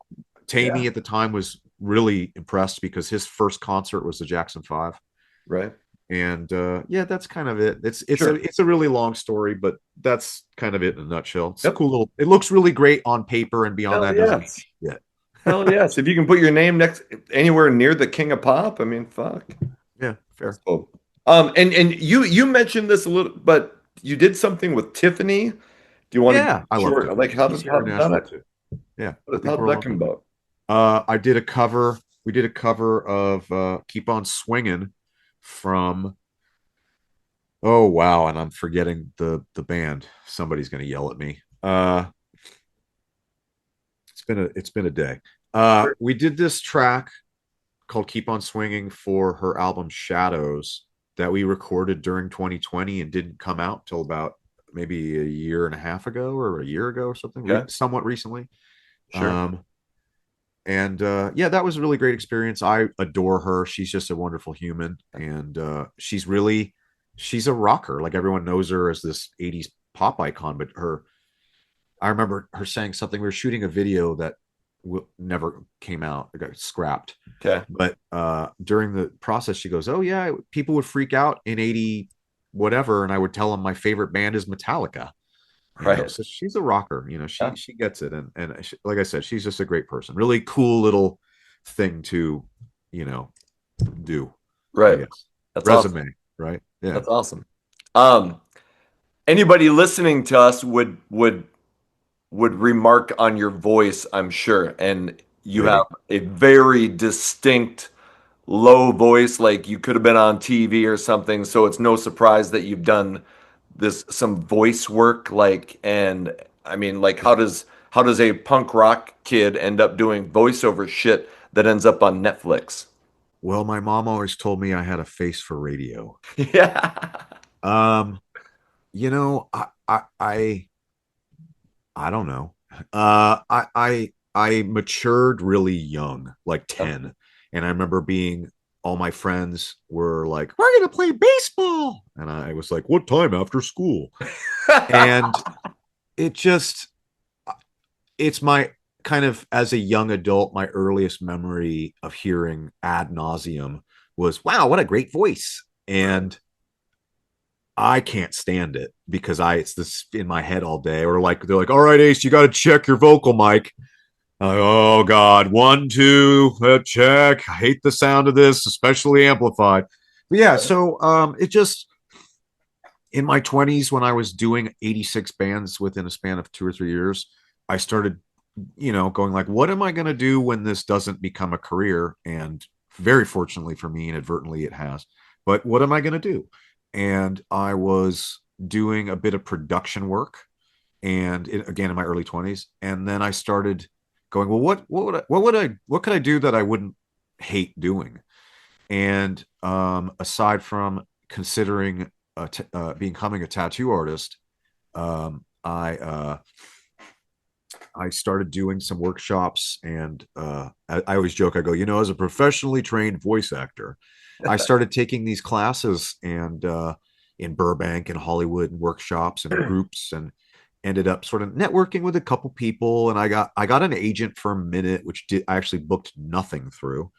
Speaker 1: Tammy
Speaker 2: Yeah.
Speaker 1: at the time was really impressed because his first concert was the Jackson 5.
Speaker 2: Right.
Speaker 1: And yeah, that's kind of it.
Speaker 2: Sure.
Speaker 1: It's a really long story, but that's kind of it in a nutshell. It's a
Speaker 2: Yep.
Speaker 1: cool little, it looks really great on paper, and beyond
Speaker 2: Hell
Speaker 1: that doesn't
Speaker 2: yes.
Speaker 1: yet.
Speaker 2: Hell yes. If you can put your name next anywhere near the King of Pop, I mean, fuck.
Speaker 1: Yeah, fair.
Speaker 2: Cool. And you mentioned this a little, but you did something with Tiffany. Do you want to
Speaker 1: Yeah, I love
Speaker 2: short?
Speaker 1: Tiffany.
Speaker 2: Like
Speaker 1: She's here in Nashville too. Yeah, I
Speaker 2: how
Speaker 1: think
Speaker 2: did
Speaker 1: we're
Speaker 2: that
Speaker 1: along.
Speaker 2: come about?
Speaker 1: I did a cover. We did a cover of "Keep on Swinging" from. Oh wow, and I'm forgetting the band. Somebody's gonna yell at me. It's been a day. We did this track called "Keep on Swinging" for her album Shadows that we recorded during 2020 and didn't come out till about maybe a year and a half ago or a year ago or something,
Speaker 2: Okay.
Speaker 1: somewhat recently.
Speaker 2: Sure.
Speaker 1: And yeah, that was a really great experience. I adore her. She's just a wonderful human, and she's a rocker. Like, everyone knows her as this 80s pop icon, but I remember her saying something. We were shooting a video that never came out. It got scrapped.
Speaker 2: Okay.
Speaker 1: But during the process, she goes, "Oh yeah, people would freak out in 80 whatever," and I would tell them my favorite band is Metallica.
Speaker 2: Right.
Speaker 1: So she's a rocker.
Speaker 2: Yeah.
Speaker 1: She gets it, and she, like I said, she's just a great person. Really cool little thing to do. I
Speaker 2: Right.
Speaker 1: guess
Speaker 2: That's
Speaker 1: resume,
Speaker 2: awesome.
Speaker 1: right? Yeah.
Speaker 2: That's awesome. Um, Anybody listening to us would remark on your voice, I'm sure. And you have
Speaker 1: Maybe.
Speaker 2: a very distinct low voice, like you could have been on TV or something. So it's no surprise that you've done this some voice work. Like, and I mean, like, how does a punk rock kid end up doing voiceover shit that ends up on Netflix?
Speaker 1: Well, my mom always told me I had a face for radio.
Speaker 2: Yeah.
Speaker 1: Um, I don't know. I matured really young, like 10. And I remember being all my friends were like, "We're gonna play baseball." And I was like, "What time after school?" And it just it's my kind of, as a young adult, my earliest memory of hearing ad nauseum was, "Wow, what a great voice." And I can't stand it because it's this in my head all day. Or like, they're like, "All right, Ace, you got to check your vocal mic." I'm like, oh God, 1, 2, check. I hate the sound of this, especially amplified. But yeah, so it just, in my 20s, when I was doing 86 bands within a span of 2 or 3 years, I started, going like, what am I going to do when this doesn't become a career? And very fortunately for me, inadvertently, it has. But what am I going to do? And I was doing a bit of production work, and again in my early 20s, and then I started going, well, what could I do that I wouldn't hate doing? And aside from considering becoming a tattoo artist, I started doing some workshops, and I always joke, I go, as a professionally trained voice actor, I started taking these classes, and in Burbank and Hollywood, and workshops and groups, ended up sort of networking with a couple people, and I got an agent for a minute, which did I actually booked nothing through,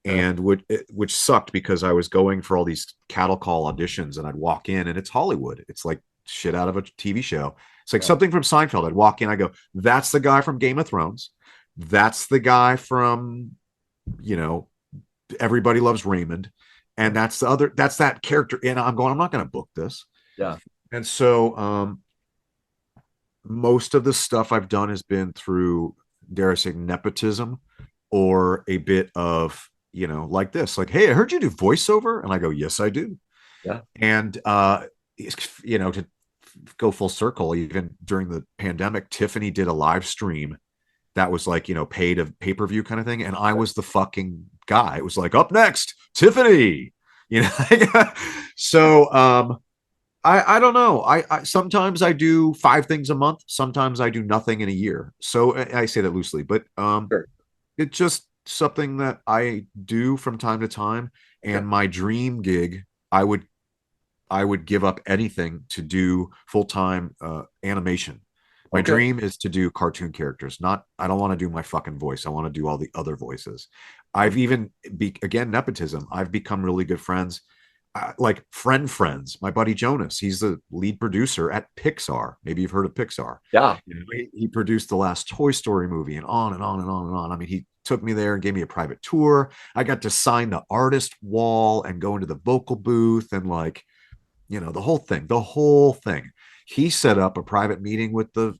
Speaker 2: Yeah.
Speaker 1: and which sucked because I was going for all these cattle call auditions, and I'd walk in, and it's Hollywood. It's like shit out of a TV show. It's like
Speaker 2: Yeah.
Speaker 1: something from Seinfeld. I'd walk in, I go, "That's the guy from Game of Thrones. That's the guy from you know Everybody Loves Raymond, and that's that character." And I'm going, I'm not going to book this.
Speaker 2: Yeah.
Speaker 1: And so most of the stuff I've done has been through, dare I say, nepotism, or a bit of, like this, like, "Hey, I heard you do voiceover." And I go, "Yes, I do."
Speaker 2: Yeah.
Speaker 1: And, to go full circle, even during the pandemic, Tiffany did a live stream that was like, paid a pay per view kind of thing. And I was the fucking guy. It was like, "Up next, Tiffany." You know, so I don't know. I sometimes I do 5 things a month. Sometimes I do nothing in a year. So I say that loosely, but
Speaker 2: Sure.
Speaker 1: it's just something that I do from time to time.
Speaker 2: Okay.
Speaker 1: And my dream gig, I would give up anything to do full time animation. My
Speaker 2: Okay.
Speaker 1: dream is to do cartoon characters. Not, I don't want to do my fucking voice. I want to do all the other voices. I've even again, nepotism. I've become really good friends, like friends. My buddy Jonas, he's the lead producer at Pixar. Maybe you've heard of Pixar.
Speaker 2: Yeah.
Speaker 1: He produced the last Toy Story movie, and on and on and on and on. I mean, he took me there and gave me a private tour. I got to sign the artist wall and go into the vocal booth, and like, the whole thing. He set up a private meeting with the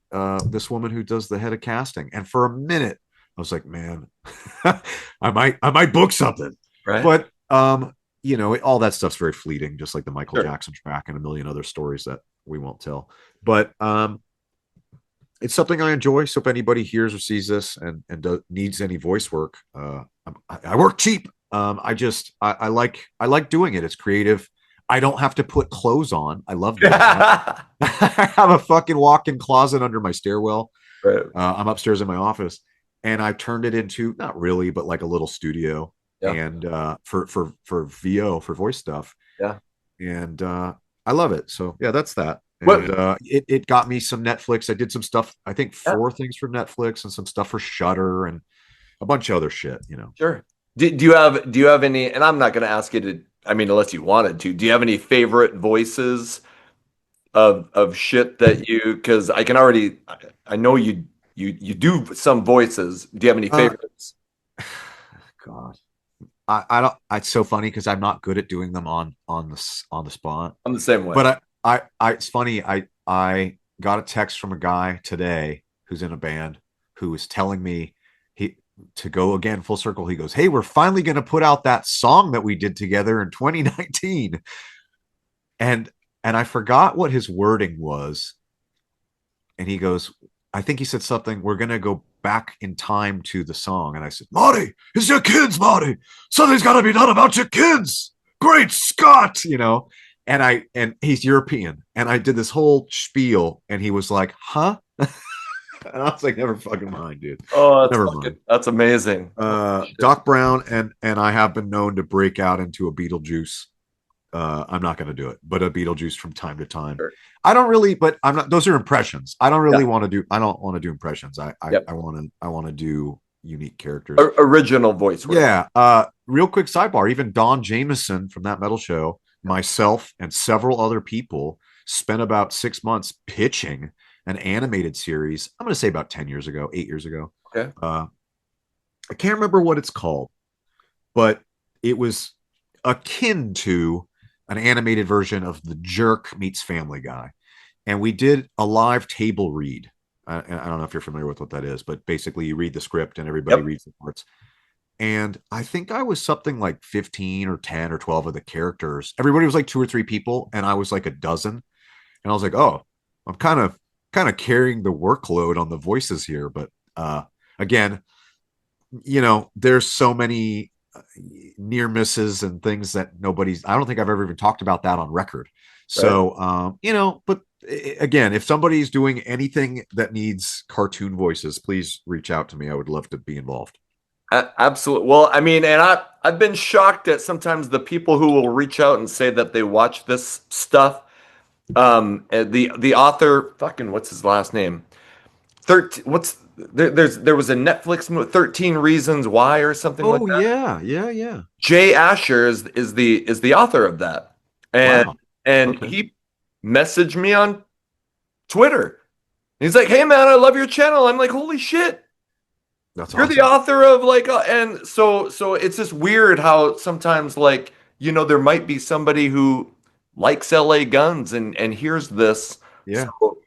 Speaker 1: this woman who does the head of casting, and for a minute I was like, "Man, I might book something."
Speaker 2: Right.
Speaker 1: But all that stuff's very fleeting, just like the Michael
Speaker 2: Sure.
Speaker 1: Jackson track and a million other stories that we won't tell. But it's something I enjoy. So if anybody hears or sees this and needs any voice work, I work cheap. I like doing it. It's creative. I don't have to put clothes on. I love that. I have a fucking walk-in closet under my stairwell.
Speaker 2: Right.
Speaker 1: I'm upstairs in my office, and I've turned it into, not really, but like a little studio,
Speaker 2: Yeah.
Speaker 1: and for VO, for voice stuff,
Speaker 2: Yeah.
Speaker 1: and I love it. So yeah, that's that. And
Speaker 2: What?
Speaker 1: it got me some Netflix. I did some stuff. I think
Speaker 2: Yeah.
Speaker 1: 4 things for Netflix and some stuff for Shutter and a bunch of other shit.
Speaker 2: Sure. Do you have any? And I'm not going to ask you to. I mean, unless you wanted to. Do you have any favorite voices of shit that you? Because I can already. I know you do some voices. Do you have any
Speaker 1: Uh,
Speaker 2: favorites?
Speaker 1: God, I don't. It's so funny because I'm not good at doing them on the spot.
Speaker 2: I'm the same way.
Speaker 1: But it's funny. I got a text from a guy today who's in a band who was telling me, he to go again full circle. He goes, "Hey, we're finally going to put out that song that we did together in 2019." And I forgot what his wording was. And he goes, I think he said something, "We're going to go back in time to the song." And I said, "Marty, it's your kids, Marty. Something's got to be done about your kids. Great Scott. And he's European. And I did this whole spiel, and he was like, "Huh?" And I was like, "Never fucking mind, dude.
Speaker 2: Oh,
Speaker 1: Never mind."
Speaker 2: that's amazing. Oh, shit.
Speaker 1: Doc Brown and I have been known to break out into a Beetlejuice. I'm not going to do it, but a Beetlejuice from time to time.
Speaker 2: Sure.
Speaker 1: I don't really, but I'm not. Those are impressions. I don't really
Speaker 2: Yeah.
Speaker 1: want to do. I don't want to do impressions. I
Speaker 2: Yep.
Speaker 1: want to do unique characters.
Speaker 2: Original voice work.
Speaker 1: Yeah. Real quick sidebar. Even Don Jameson from that metal show, myself, and several other people spent about 6 months pitching an animated series. I'm going to say about 10 years ago, 8 years ago.
Speaker 2: Okay.
Speaker 1: I can't remember what it's called, but it was akin to an animated version of The Jerk meets Family Guy. And we did a live table read. I don't know if you're familiar with what that is, but basically you read the script and everybody
Speaker 2: Yep.
Speaker 1: reads the parts. And I think I was something like 15 or 10 or 12 of the characters. Everybody was like 2 or 3 people, and I was like a dozen. And I was like, "Oh, I'm kind of carrying the workload on the voices here." But again, there's so many near misses and things that I don't think I've ever even talked about that on record. So, but again, if somebody's doing anything that needs cartoon voices, please reach out to me. I would love to be involved.
Speaker 2: Absolutely. Well, I mean, and I've been shocked at sometimes the people who will reach out and say that they watch this stuff, The author, fucking, what's his last name? 13. There was a Netflix movie, 13 Reasons Why or something like
Speaker 1: Oh
Speaker 2: that.
Speaker 1: yeah, yeah, yeah.
Speaker 2: Jay Asher is the author of that, and
Speaker 1: Wow.
Speaker 2: and
Speaker 1: Okay.
Speaker 2: he messaged me on Twitter. He's like, "Hey man, I love your channel." I'm like, "Holy shit,
Speaker 1: That's
Speaker 2: you're the
Speaker 1: awesome.
Speaker 2: author of like," and so it's just weird how sometimes like there might be somebody who likes LA Guns and hears this.
Speaker 1: Yeah.
Speaker 2: So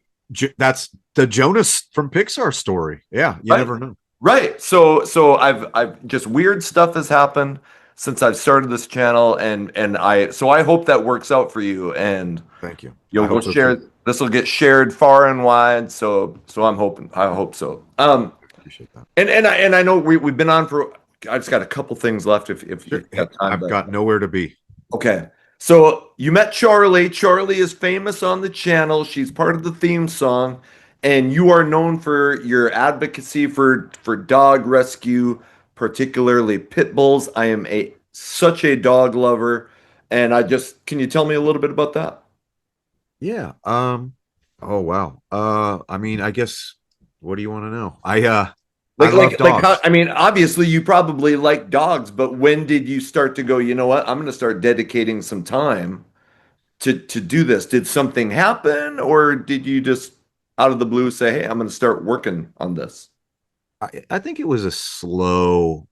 Speaker 1: That's the Jonas from Pixar story. Yeah, you
Speaker 2: right,
Speaker 1: never know.
Speaker 2: right. So I've just weird stuff has happened since I've started this channel, and I hope that works out for you, and
Speaker 1: Thank you.
Speaker 2: you'll
Speaker 1: I
Speaker 2: go
Speaker 1: hope so too.
Speaker 2: share. This will get shared far and wide. So I hope so.
Speaker 1: Appreciate that.
Speaker 2: And I know we've been on for. I just got a couple things left if
Speaker 1: Sure.
Speaker 2: you got time.
Speaker 1: I've got nowhere to be.
Speaker 2: Okay. So you met Charlie. Charlie is famous on the channel. She's part of the theme song, and you are known for your advocacy for dog rescue, particularly pit bulls. I am a such a dog lover, and can you tell me a little bit about that?
Speaker 1: Yeah. Oh wow. I mean, I guess what do you want to know? I
Speaker 2: Like,
Speaker 1: love
Speaker 2: how,
Speaker 1: dogs.
Speaker 2: I mean, obviously you probably like dogs, but when did you start to go, you know what, I'm going to start dedicating some time to do this? Did something happen, or did you just out of the blue say, "Hey, I'm going to start working on this"?
Speaker 1: I think it was a slow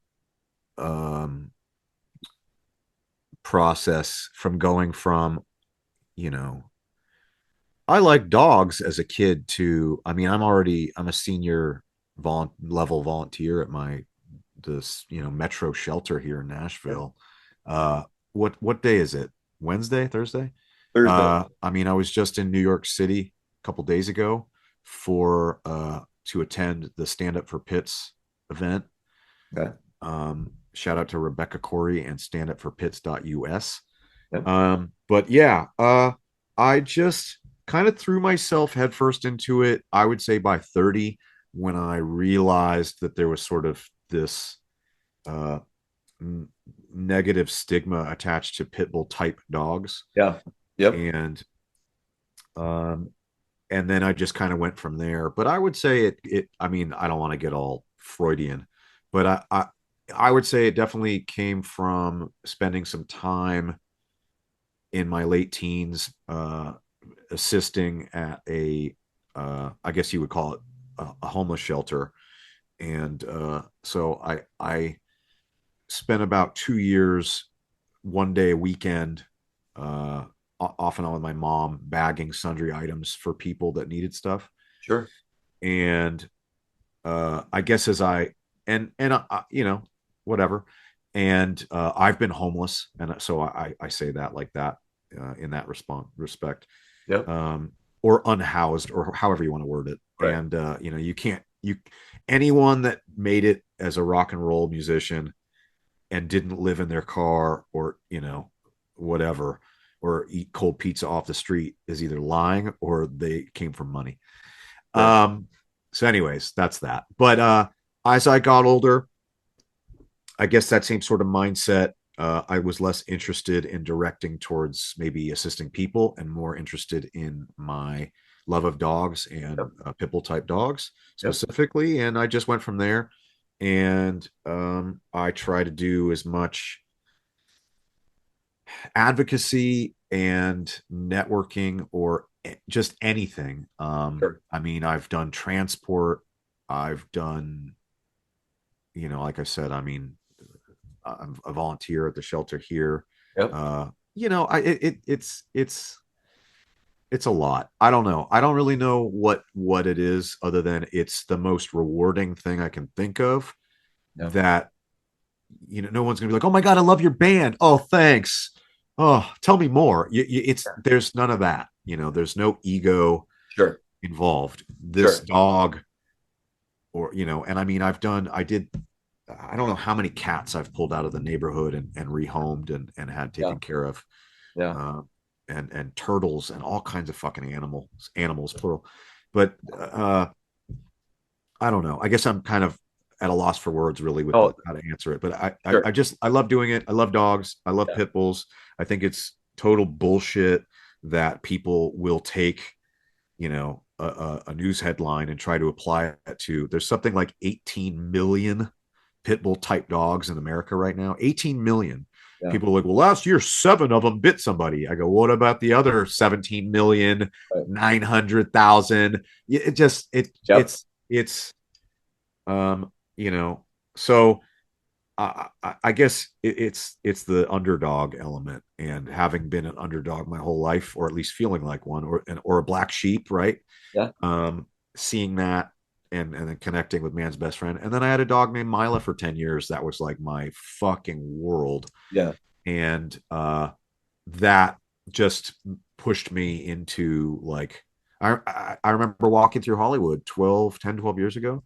Speaker 1: um process from going from, you know, I like dogs as a kid to, I mean, I'm a senior level volunteer at this, Metro shelter here in
Speaker 2: Yeah.
Speaker 1: Nashville. Uh, what day is it? Wednesday, Thursday?
Speaker 2: Thursday.
Speaker 1: I mean, I was just in New York City a couple days ago for to attend the Stand Up for Pits event.
Speaker 2: Okay.
Speaker 1: Shout out to Rebecca Corey and standupforpits.us.
Speaker 2: Yep.
Speaker 1: But yeah, I just kind of threw myself headfirst into it. I would say by 30, when I realized that there was sort of this uh, negative stigma attached to pit bull type dogs,
Speaker 2: Yeah. Yep.
Speaker 1: and um, and then I just kind of went from there. But I would say it. I mean, I don't want to get all Freudian, but I would say it definitely came from spending some time in my late teens assisting at I guess you would call it a homeless shelter, and so I spent about 2 years, one day a weekend, off and on with my mom, bagging sundry items for people that needed stuff.
Speaker 2: Sure.
Speaker 1: And I guess as whatever. And I've been homeless, and so I say that like that in that respect,
Speaker 2: Yep.
Speaker 1: um, or unhoused, or however you want to word it.
Speaker 2: Right.
Speaker 1: And you can't you anyone that made it as a rock and roll musician and didn't live in their car, or whatever, or eat cold pizza off the street is either lying or they came from money.
Speaker 2: Sure.
Speaker 1: Um, so, anyways, that's that. But as I got older, I guess that same sort of mindset. I was less interested in directing towards maybe assisting people, and more interested in my love of dogs and
Speaker 2: Yep.
Speaker 1: pit bull type dogs
Speaker 2: Yep.
Speaker 1: specifically. And I just went from there. And I try to do as much advocacy and networking, or just anything.
Speaker 2: Sure.
Speaker 1: I mean, I've done transport. I've done, like I said, I mean, I'm a volunteer at the shelter here.
Speaker 2: Yep.
Speaker 1: I it's a lot. I don't know. I don't really know what it is, other than it's the most rewarding thing I can think of.
Speaker 2: Yep.
Speaker 1: That no one's gonna be like, "Oh my god, I love your band." Oh, thanks. Oh, tell me more. It's
Speaker 2: Yeah.
Speaker 1: There's none of that. There's no ego
Speaker 2: Sure.
Speaker 1: involved. This
Speaker 2: Sure.
Speaker 1: dog, or and I mean, I don't know how many cats I've pulled out of the neighborhood and rehomed and had
Speaker 2: Yeah.
Speaker 1: taken care of,
Speaker 2: Yeah.
Speaker 1: uh, and turtles and all kinds of fucking animals plural. But I don't know. I guess I'm kind of at a loss for words, really, with
Speaker 2: Oh,
Speaker 1: how to answer it. But
Speaker 2: sure.
Speaker 1: I love doing it. I love dogs. I love
Speaker 2: Yeah.
Speaker 1: pit bulls. I think it's total bullshit that people will take, a news headline and try to apply it to. There's something like 18 million pit bull type dogs in America right now. 18 million.
Speaker 2: Yeah.
Speaker 1: People are like, well, last year 7 of them bit somebody. I go, what about the other 17 million,
Speaker 2: Right.
Speaker 1: 900,000? It just
Speaker 2: Yep.
Speaker 1: it's so I guess it's the underdog element, and having been an underdog my whole life, or at least feeling like one, or a black sheep, right?
Speaker 2: Yeah.
Speaker 1: Seeing that and then connecting with man's best friend, and then I had a dog named Mila for 10 years. That was like my fucking world,
Speaker 2: Yeah.
Speaker 1: and that just pushed me into like I remember walking through Hollywood 12 years ago,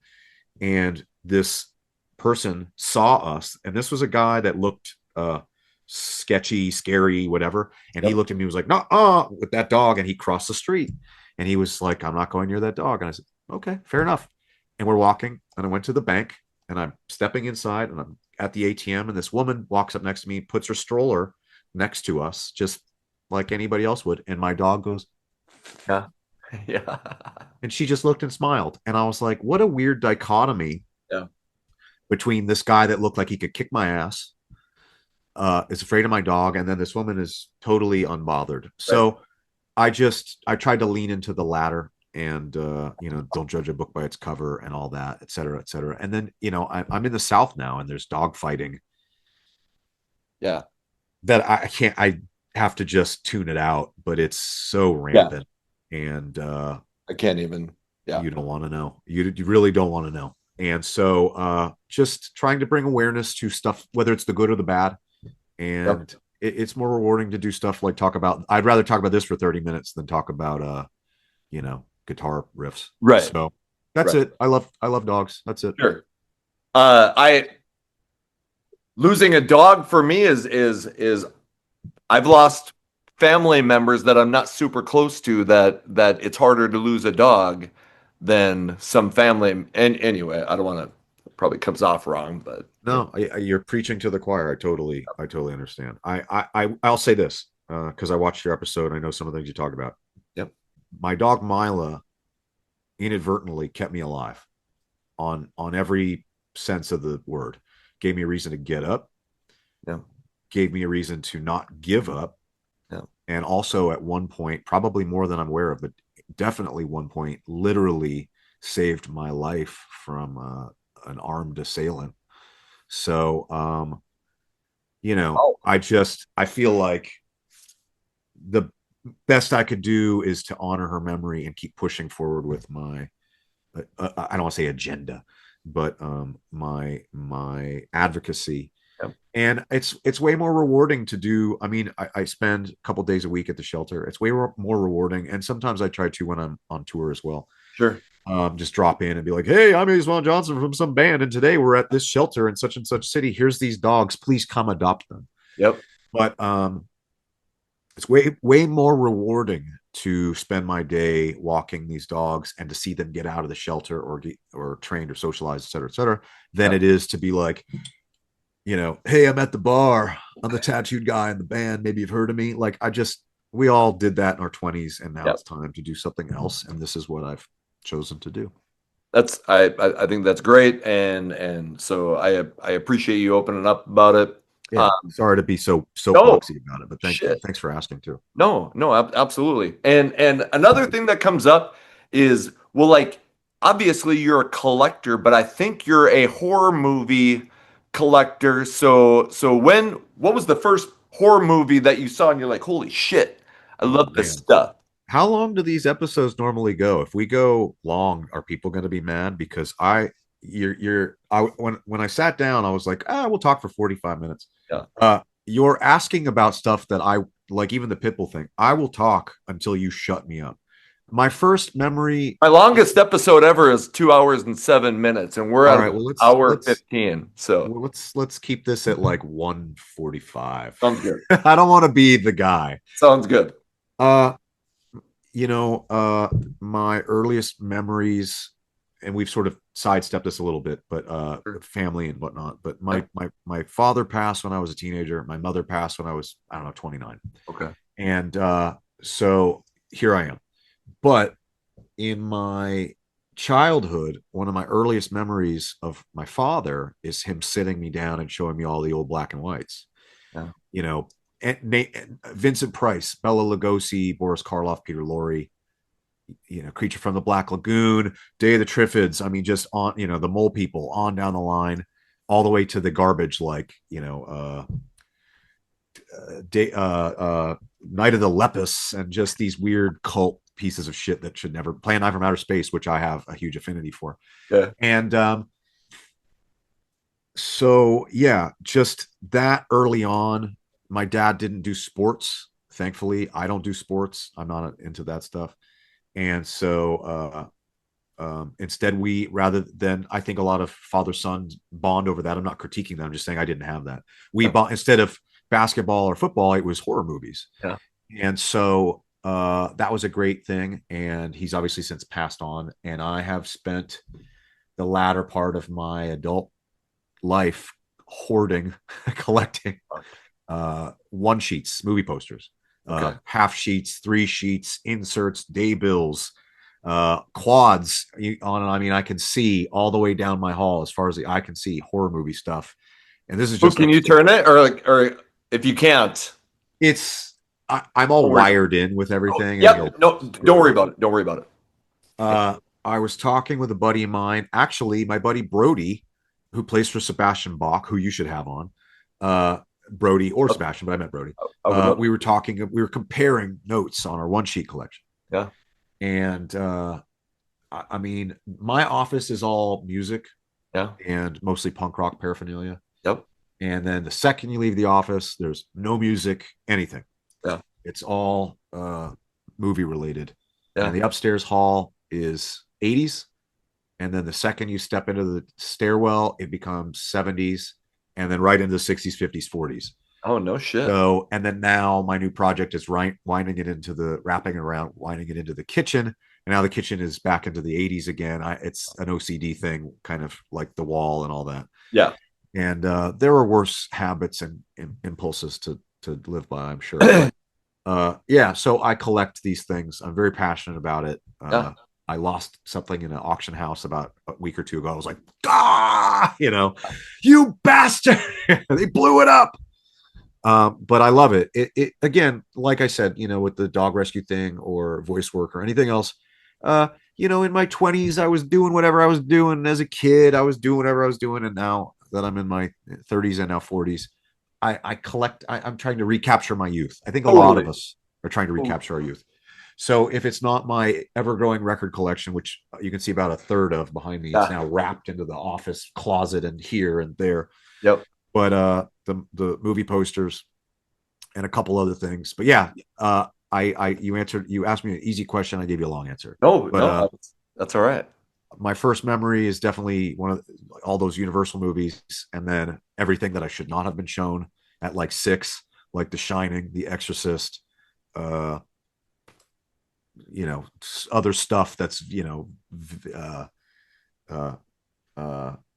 Speaker 1: and this person saw us, and this was a guy that looked sketchy, scary, whatever, and he
Speaker 2: Yep.
Speaker 1: looked at me, was like, no, with that dog, and he crossed the street, and he was like, I'm not going near that dog. And I said, okay, fair enough. And we're walking, and I went to the bank, and I'm stepping inside, and I'm at the ATM, and this woman walks up next to me, puts her stroller next to us, just like anybody else would, and my dog goes,
Speaker 2: Yeah. Yeah.
Speaker 1: and she just looked and smiled, and I was like, what a weird dichotomy
Speaker 2: Yeah.
Speaker 1: between this guy that looked like he could kick my ass, is afraid of my dog, and then this woman is totally unbothered.
Speaker 2: Right.
Speaker 1: So I tried to lean into the latter, and don't judge a book by its cover and all that, et cetera, et cetera. And then I'm in the South now, and there's dog fighting
Speaker 2: Yeah.
Speaker 1: that I have to just tune it out, but it's so
Speaker 2: Yeah.
Speaker 1: rampant, and
Speaker 2: I can't even. Yeah.
Speaker 1: you don't want to know. You really don't want to know. And so just trying to bring awareness to stuff, whether it's the good or the bad. And it's more rewarding to do stuff like I'd rather talk about this for 30 minutes than talk about guitar riffs.
Speaker 2: Right.
Speaker 1: So that's
Speaker 2: Right.
Speaker 1: it. I love dogs. That's it.
Speaker 2: Sure. I losing a dog for me is I've lost family members that I'm not super close to, that it's harder to lose a dog than some family. And anyway, I don't want to, probably comes off wrong, but
Speaker 1: No, you're preaching to the choir. I totally understand. I'll say this, because I watched your episode. I know some of the things you talk about.
Speaker 2: Yep.
Speaker 1: My dog Mila inadvertently kept me alive on every sense of the word. Gave me a reason to get up.
Speaker 2: Yeah.
Speaker 1: Gave me a reason to not give up.
Speaker 2: Yeah.
Speaker 1: And also at one point, probably more than I'm aware of, but definitely one point, literally saved my life from an armed assailant. So,
Speaker 2: Oh.
Speaker 1: I feel like the best I could do is to honor her memory and keep pushing forward with my, I don't want to say agenda, but my advocacy.
Speaker 2: Yep.
Speaker 1: And it's way more rewarding to do. I mean, I spend a couple days a week at the shelter. It's way more rewarding, and sometimes I try to when I'm on tour as well.
Speaker 2: Sure.
Speaker 1: Just drop in and be like, hey, I'm Iswan Johnson from some band, and today we're at this shelter in such and such city. Here's these dogs. Please come adopt them.
Speaker 2: Yep.
Speaker 1: But it's way more rewarding to spend my day walking these dogs and to see them get out of the shelter or trained or socialized, et cetera, than it is to be like, hey, I'm at the bar. I'm the tattooed guy in the band. Maybe you've heard of me. Like we all did that in our 20s, and now
Speaker 2: Yep.
Speaker 1: it's time to do something else. And this is what I've chosen to do.
Speaker 2: That's I think that's great, and so I appreciate you opening up about it.
Speaker 1: Yeah, sorry to be so
Speaker 2: No,
Speaker 1: boxy about it, but
Speaker 2: shit.
Speaker 1: thanks for asking too.
Speaker 2: No, absolutely. And another thing that comes up is, well, like, obviously you're a collector, but I think you're a horror movie collector. So what was the first horror movie that you saw and you're like, holy shit, I love this
Speaker 1: Man.
Speaker 2: stuff?
Speaker 1: How long do these episodes normally go? If we go long, are people going to be mad? Because when I sat down, I was like, we'll talk for 45 minutes.
Speaker 2: Yeah.
Speaker 1: You're asking about stuff that I like, even the Pitbull thing. I will talk until you shut me up. My first memory.
Speaker 2: My longest episode ever is 2 hours and 7 minutes, and we're at hour 15. So
Speaker 1: let's keep this at like 1:45.
Speaker 2: Sounds good.
Speaker 1: I don't want to be the guy.
Speaker 2: Sounds good.
Speaker 1: My earliest memories, and we've sort of sidestepped this a little bit, but family and whatnot. But my father passed when I was a teenager. My mother passed when I was, I don't know, 29.
Speaker 2: Okay.
Speaker 1: And So here I am. But in my childhood, one of my earliest memories of my father is him sitting me down and showing me all the old black and whites.
Speaker 2: Yeah.
Speaker 1: You know, Vincent Price, Bela Lugosi, Boris Karloff, Peter Lorre, Creature from the Black Lagoon, Day of the Triffids. I mean, just on, the Mole People, on down the line, all the way to the garbage, like, day, Night of the Lepus, and just these weird cult pieces of shit that should never play. Knife from Outer Space, which I have a huge affinity for.
Speaker 2: Yeah.
Speaker 1: And so yeah, just that early on. My dad didn't do sports. Thankfully, I don't do sports. I'm not into that stuff. And so instead, rather than, I think a lot of father son bond over that. I'm not critiquing that. I'm just saying I didn't have that. We
Speaker 2: Yeah.
Speaker 1: bond, instead of basketball or football, it was horror movies.
Speaker 2: Yeah.
Speaker 1: And so that was a great thing. And he's obviously since passed on. And I have spent the latter part of my adult life hoarding, collecting one sheets, movie posters,
Speaker 2: Okay.
Speaker 1: half sheets, 3 sheets, inserts, day bills, quads on. I mean, I can see all the way down my hall as far as the eye can see horror movie stuff. And this is
Speaker 2: Who
Speaker 1: just
Speaker 2: can
Speaker 1: like,
Speaker 2: you turn it, or if you can't?
Speaker 1: it's, I'm all
Speaker 2: Don't worry.
Speaker 1: wired in with everything. And
Speaker 2: Yep. No, don't worry about it. Don't worry about it.
Speaker 1: I was talking with a buddy of mine, actually, my buddy Brody, who plays for Sebastian Bach, who you should have on. Brody or Sebastian, but I met Brody.
Speaker 2: I would love
Speaker 1: We were talking, we were comparing notes on our one sheet collection.
Speaker 2: Yeah.
Speaker 1: And I mean, my office is all music,
Speaker 2: Yeah.
Speaker 1: and mostly punk rock paraphernalia.
Speaker 2: Yep.
Speaker 1: And then the second you leave the office, there's no music, anything.
Speaker 2: Yeah.
Speaker 1: It's all movie related.
Speaker 2: Yeah.
Speaker 1: And the upstairs hall is 80s. And then the second you step into the stairwell, it becomes 70s. And then right into the 60s, 50s, 40s.
Speaker 2: Oh, no shit.
Speaker 1: So, and then now my new project is winding it into the kitchen. And now the kitchen is back into the 80s again. It's an OCD thing, kind of like the wall and all that.
Speaker 2: Yeah.
Speaker 1: And there are worse habits and impulses to live by, I'm sure. But, yeah, so I collect these things. I'm very passionate about it.
Speaker 2: Yeah.
Speaker 1: I lost something in an auction house about a week or two ago. I was like, you bastard! They blew it up. But I love it. It again, like I said, with the dog rescue thing or voice work or anything else. In my 20s, I was doing whatever I was doing. As a kid, I was doing whatever I was doing, and now that I'm in my 30s and now 40s, I collect. I'm trying to recapture my youth. I think a lot of us are trying to recapture our youth. So if it's not my ever-growing record collection, which you can see about a third of behind me, it's now wrapped into the office closet and here and there.
Speaker 2: Yep.
Speaker 1: But the movie posters and a couple other things. But yeah, you asked me an easy question, I gave you a long answer.
Speaker 2: No, that's all right.
Speaker 1: My first memory is definitely one of all those Universal movies, and then everything that I should not have been shown at like 6, like The Shining, The Exorcist, other stuff that's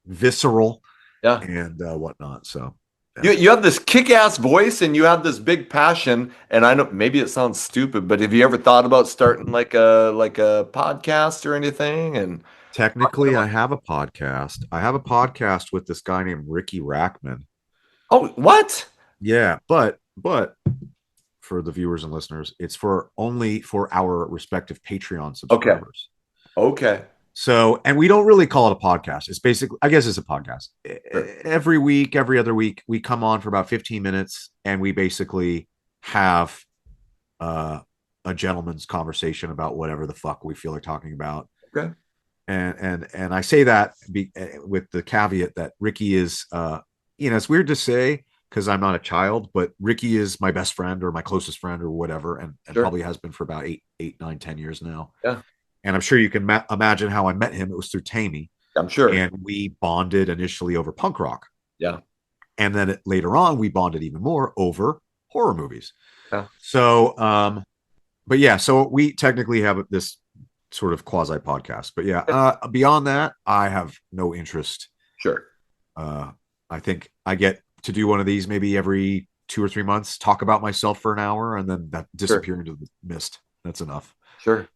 Speaker 1: visceral,
Speaker 2: Yeah.
Speaker 1: and whatnot. So
Speaker 2: you have this kick-ass voice and you have this big passion, and I know maybe it sounds stupid, but have you ever thought about starting like a podcast or anything? And
Speaker 1: technically, I have a podcast. I have a podcast with this guy named Ricky Rackman.
Speaker 2: Oh, what?
Speaker 1: Yeah, but for the viewers and listeners, it's only for our respective Patreon subscribers.
Speaker 2: Okay.
Speaker 1: So, and we don't really call it a podcast. It's basically, I guess it's a podcast.
Speaker 2: Sure.
Speaker 1: Every week, every other week, we come on for about 15 minutes and we basically have a gentleman's conversation about whatever the fuck we feel like talking about.
Speaker 2: Okay.
Speaker 1: And I say that with the caveat that Ricky is, it's weird to say because I'm not a child, but Ricky is my best friend or my closest friend or whatever, and
Speaker 2: Sure.
Speaker 1: probably has been for about 8, 9, 10 years now.
Speaker 2: Yeah.
Speaker 1: And I'm sure you can imagine how I met him. It was through Tammy.
Speaker 2: I'm sure.
Speaker 1: And we bonded initially over punk rock.
Speaker 2: Yeah.
Speaker 1: And then later on, we bonded even more over horror movies.
Speaker 2: Yeah.
Speaker 1: So, but yeah, so we technically have this sort of quasi podcast. But yeah, beyond that, I have no interest.
Speaker 2: Sure.
Speaker 1: I think I get to do one of these maybe every 2 or 3 months, talk about myself for an hour, and then that
Speaker 2: Sure.
Speaker 1: disappear into the mist. That's enough.
Speaker 2: Sure.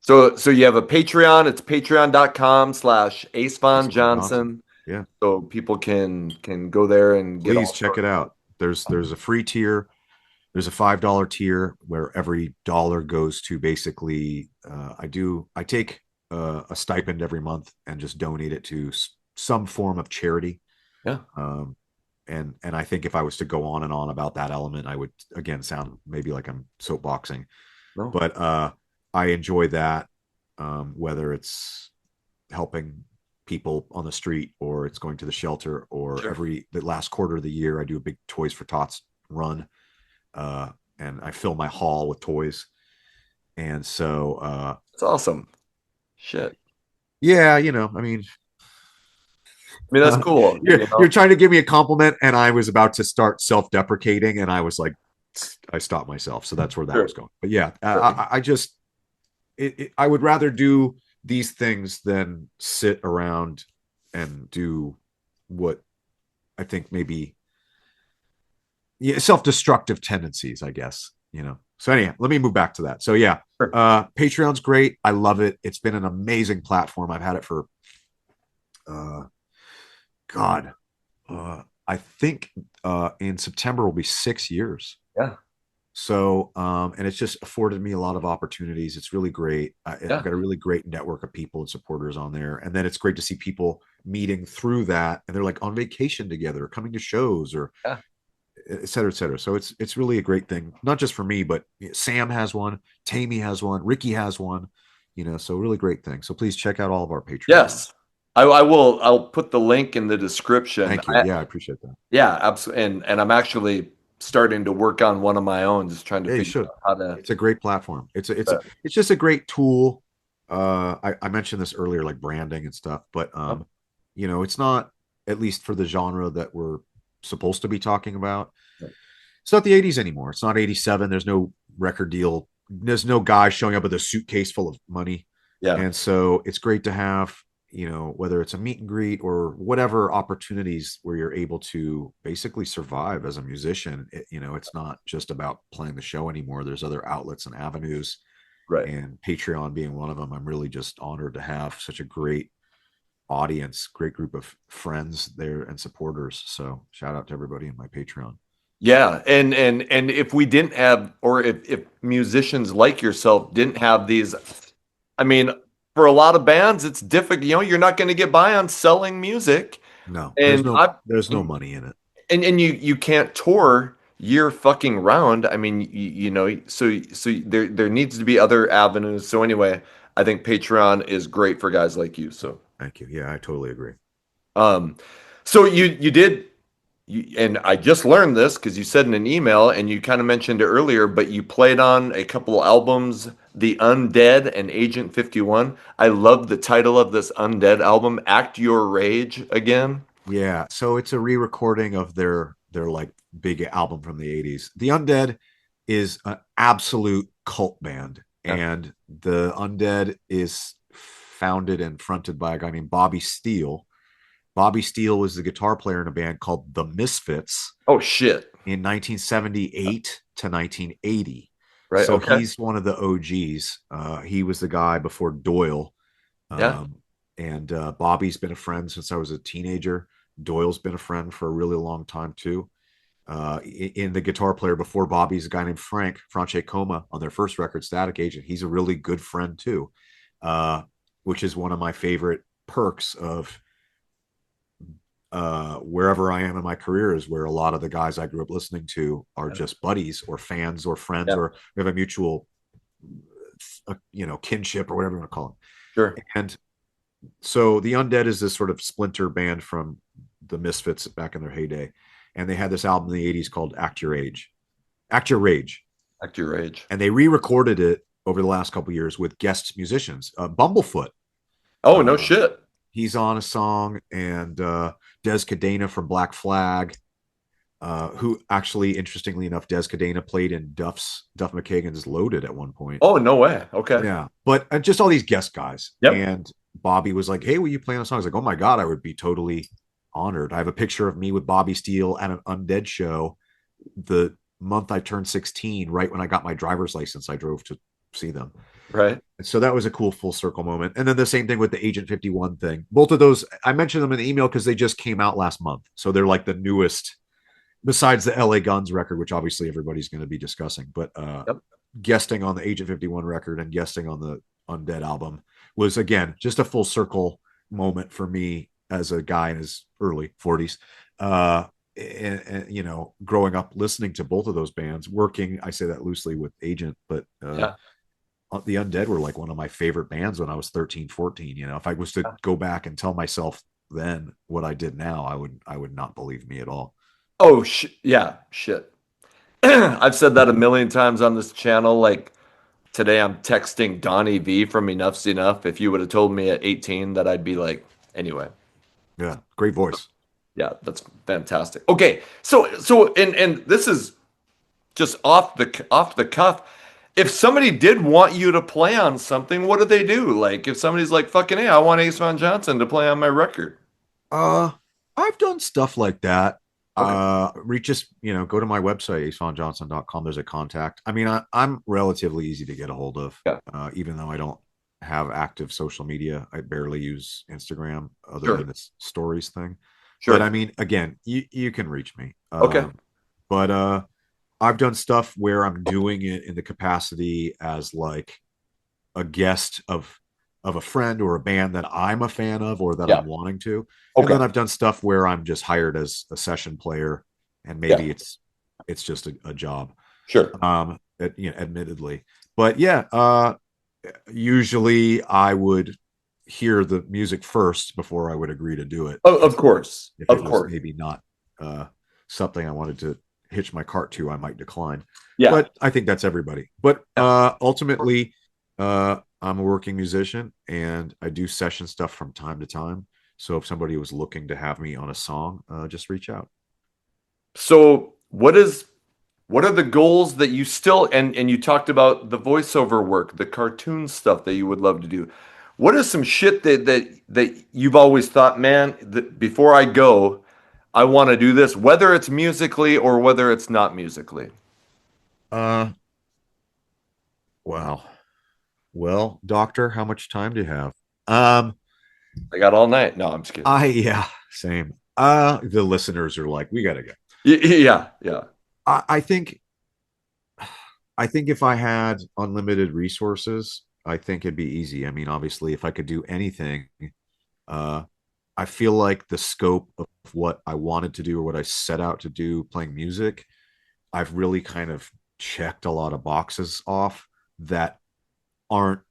Speaker 2: So you have a Patreon. It's patreon.com/Ace Von
Speaker 1: Ace Von Johnson.
Speaker 2: Johnson.
Speaker 1: Yeah.
Speaker 2: So people can go there and get
Speaker 1: Please
Speaker 2: all
Speaker 1: check
Speaker 2: sorts.
Speaker 1: it out. There's a free tier. There's a $5 tier where every dollar goes to basically I take a stipend every month and just donate it to some form of charity.
Speaker 2: Yeah.
Speaker 1: And I think if I was to go on and on about that element, I would again sound maybe like I'm soapboxing,
Speaker 2: No.
Speaker 1: but I enjoy that, whether it's helping people on the street or it's going to the shelter, or
Speaker 2: Sure.
Speaker 1: the last quarter of the year I do a big Toys for Tots run, and I fill my hall with toys. And so
Speaker 2: It's awesome. Shit.
Speaker 1: yeah, I mean,
Speaker 2: I mean, that's cool.
Speaker 1: you're trying to give me a compliment, and I was about to start self-deprecating, and I was like, I stopped myself. So that's where that
Speaker 2: Sure.
Speaker 1: was going. But yeah,
Speaker 2: Sure.
Speaker 1: I just I would rather do these things than sit around and do what I think maybe, yeah, self-destructive tendencies, I guess. So anyhow, let me move back to that. So yeah,
Speaker 2: Sure.
Speaker 1: Patreon's great. I love it. It's been an amazing platform. I've had it for uh God, I think in September will be 6 years.
Speaker 2: Yeah.
Speaker 1: So, and it's just afforded me a lot of opportunities. It's really great. I've
Speaker 2: Yeah.
Speaker 1: got a really great network of people and supporters on there. And then it's great to see people meeting through that, and they're like on vacation together, coming to shows, or
Speaker 2: Yeah.
Speaker 1: et cetera, et cetera. So it's really a great thing, not just for me, but Sam has one, Tammy has one, Ricky has one. So really great thing. So please check out all of our Patreon.
Speaker 2: Yes. I will. I'll put the link in the description.
Speaker 1: Thank you. Yeah, I appreciate that.
Speaker 2: Yeah, absolutely. And I'm actually starting to work on one of my own, just trying to
Speaker 1: Yeah, you
Speaker 2: figure
Speaker 1: should.
Speaker 2: out how to.
Speaker 1: It's a great platform. It's just a great tool. I mentioned this earlier, like branding and stuff, but it's not, at least for the genre that we're supposed to be talking about. It's not the 80s anymore. It's not 87. There's no record deal. There's no guy showing up with a suitcase full of money.
Speaker 2: Yeah.
Speaker 1: And so it's great to have, whether it's a meet and greet or whatever opportunities where you're able to basically survive as a musician. It's not just about playing the show anymore. There's other outlets and avenues,
Speaker 2: Right.
Speaker 1: and Patreon being one of them. I'm really just honored to have such a great audience, great group of friends there and supporters. So shout out to everybody in my Patreon.
Speaker 2: Yeah, and if we didn't have, or if musicians like yourself didn't have these, I mean, for a lot of bands, it's difficult. You're not going to get by on selling music,
Speaker 1: No,
Speaker 2: and I
Speaker 1: there's no money in it.
Speaker 2: and you can't tour year fucking round. I mean, so there needs to be other avenues. So anyway, I think Patreon is great for guys like you. So
Speaker 1: Thank you. Yeah, I totally agree.
Speaker 2: um, so you did. And I just learned this because you said in an email, and you kind of mentioned it earlier, but you played on a couple albums, The Undead and Agent 51. I love the title of this Undead album, Act Your Rage Again.
Speaker 1: Yeah, so it's a re-recording of their like big album from the 80s. The Undead is an absolute cult band,
Speaker 2: Yeah.
Speaker 1: and the Undead is founded and fronted by a guy named Bobby Steele. Bobby Steele was the guitar player in a band called The Misfits
Speaker 2: Oh, shit.
Speaker 1: in 1978 to 1980.
Speaker 2: Right.
Speaker 1: So
Speaker 2: Okay.
Speaker 1: he's one of the OGs. He was the guy before Doyle.
Speaker 2: Yeah.
Speaker 1: And Bobby's been a friend since I was a teenager. Doyle's been a friend for a really long time too. In the guitar player before Bobby's a guy named Franche Coma on their first record, Static Agent. He's a really good friend too, which is one of my favorite perks of wherever I am in my career, is where a lot of the guys I grew up listening to are just buddies or fans or friends,
Speaker 2: Yeah.
Speaker 1: or we have a mutual, kinship or whatever you want to call them.
Speaker 2: Sure.
Speaker 1: And so the Undead is this sort of splinter band from the Misfits back in their heyday. And they had this album in the 80s called Act Your Rage.
Speaker 2: Act Your Rage.
Speaker 1: And they re-recorded it over the last couple of years with guest musicians. Bumblefoot.
Speaker 2: Oh, no shit.
Speaker 1: He's on a song, and Des Cadena from Black Flag, who actually, interestingly enough, Des Cadena played in Duff McKagan's Loaded at one point.
Speaker 2: Oh, no way. Okay.
Speaker 1: Yeah, but just all these guest guys.
Speaker 2: Yep.
Speaker 1: And Bobby was like, "Hey, will you play on a song?" I was like, "Oh my god, I would be totally honored." I have a picture of me with Bobby Steele at an Undead show the month I turned 16, right when I got my driver's license, I drove to see them.
Speaker 2: Right.
Speaker 1: And so that was a cool full circle moment. And then the same thing with the Agent 51 thing. Both of those, I mentioned them in the email because they just came out last month. So they're like the newest, besides the LA Guns record, which obviously everybody's going to be discussing. But
Speaker 2: Yep.
Speaker 1: guesting on the Agent 51 record and guesting on the Undead album was, again, just a full circle moment for me as a guy in his early 40s. Growing up listening to both of those bands, working, I say that loosely with Agent, but
Speaker 2: Yeah.
Speaker 1: the Undead were like one of my favorite bands when I was 13, 14. If I was to go back and tell myself then what I did now, I would not believe me at all.
Speaker 2: Oh, yeah, shit. I've said that a million times on this channel. Like today, I'm texting Donnie V from Enough's Enough. If you would have told me at 18 that I'd be like, anyway,
Speaker 1: Yeah, great voice.
Speaker 2: yeah, that's fantastic. Okay, so this is just off the cuff. If somebody did want you to play on something, what do they do? Like if somebody's like, fucking, hey, I want Ace Von Johnson to play on my record.
Speaker 1: Uh, I've done stuff like that.
Speaker 2: Okay.
Speaker 1: Just go to my website acevonjohnson.com. There's a contact. I mean, I'm relatively easy to get a hold of.
Speaker 2: Yeah.
Speaker 1: Even though I don't have active social media, I barely use Instagram other
Speaker 2: Sure.
Speaker 1: than this stories thing. But I
Speaker 2: Sure.
Speaker 1: mean, again, you can reach me.
Speaker 2: Okay.
Speaker 1: But I've done stuff where I'm doing it in the capacity as like a guest of a friend or a band that I'm a fan of or that
Speaker 2: Yeah.
Speaker 1: I'm wanting to. And
Speaker 2: Okay.
Speaker 1: then I've done stuff where I'm just hired as a session player and
Speaker 2: Yeah.
Speaker 1: maybe it's just a job.
Speaker 2: Sure.
Speaker 1: Admittedly. But yeah, usually I would hear the music first before I would agree to do it.
Speaker 2: Of course.
Speaker 1: If it
Speaker 2: Of
Speaker 1: was
Speaker 2: course.
Speaker 1: maybe not uh, something I wanted to hitch my cart to, I might decline.
Speaker 2: Yeah.
Speaker 1: But I think that's everybody. But
Speaker 2: Yeah.
Speaker 1: ultimately, I'm a working musician and I do session stuff from time to time. So if somebody was looking to have me on a song, just reach out.
Speaker 2: So what are the goals that you still and you talked about the voiceover work, the cartoon stuff that you would love to do. What is some shit that you've always thought, man, that before I go, I want to do this, whether it's musically or whether it's not musically?
Speaker 1: Uh, wow. Well, doctor, how much time do you have? Um,
Speaker 2: I got all night. No, I'm just kidding.
Speaker 1: yeah, same. The listeners are like, we gotta go.
Speaker 2: Yeah, yeah,
Speaker 1: I think if I had unlimited resources, I think it'd be easy. I mean, obviously, if I could do anything, uh, I feel like the scope of what I wanted to do or what I set out to do playing music, I've really kind of checked a lot of boxes off that aren't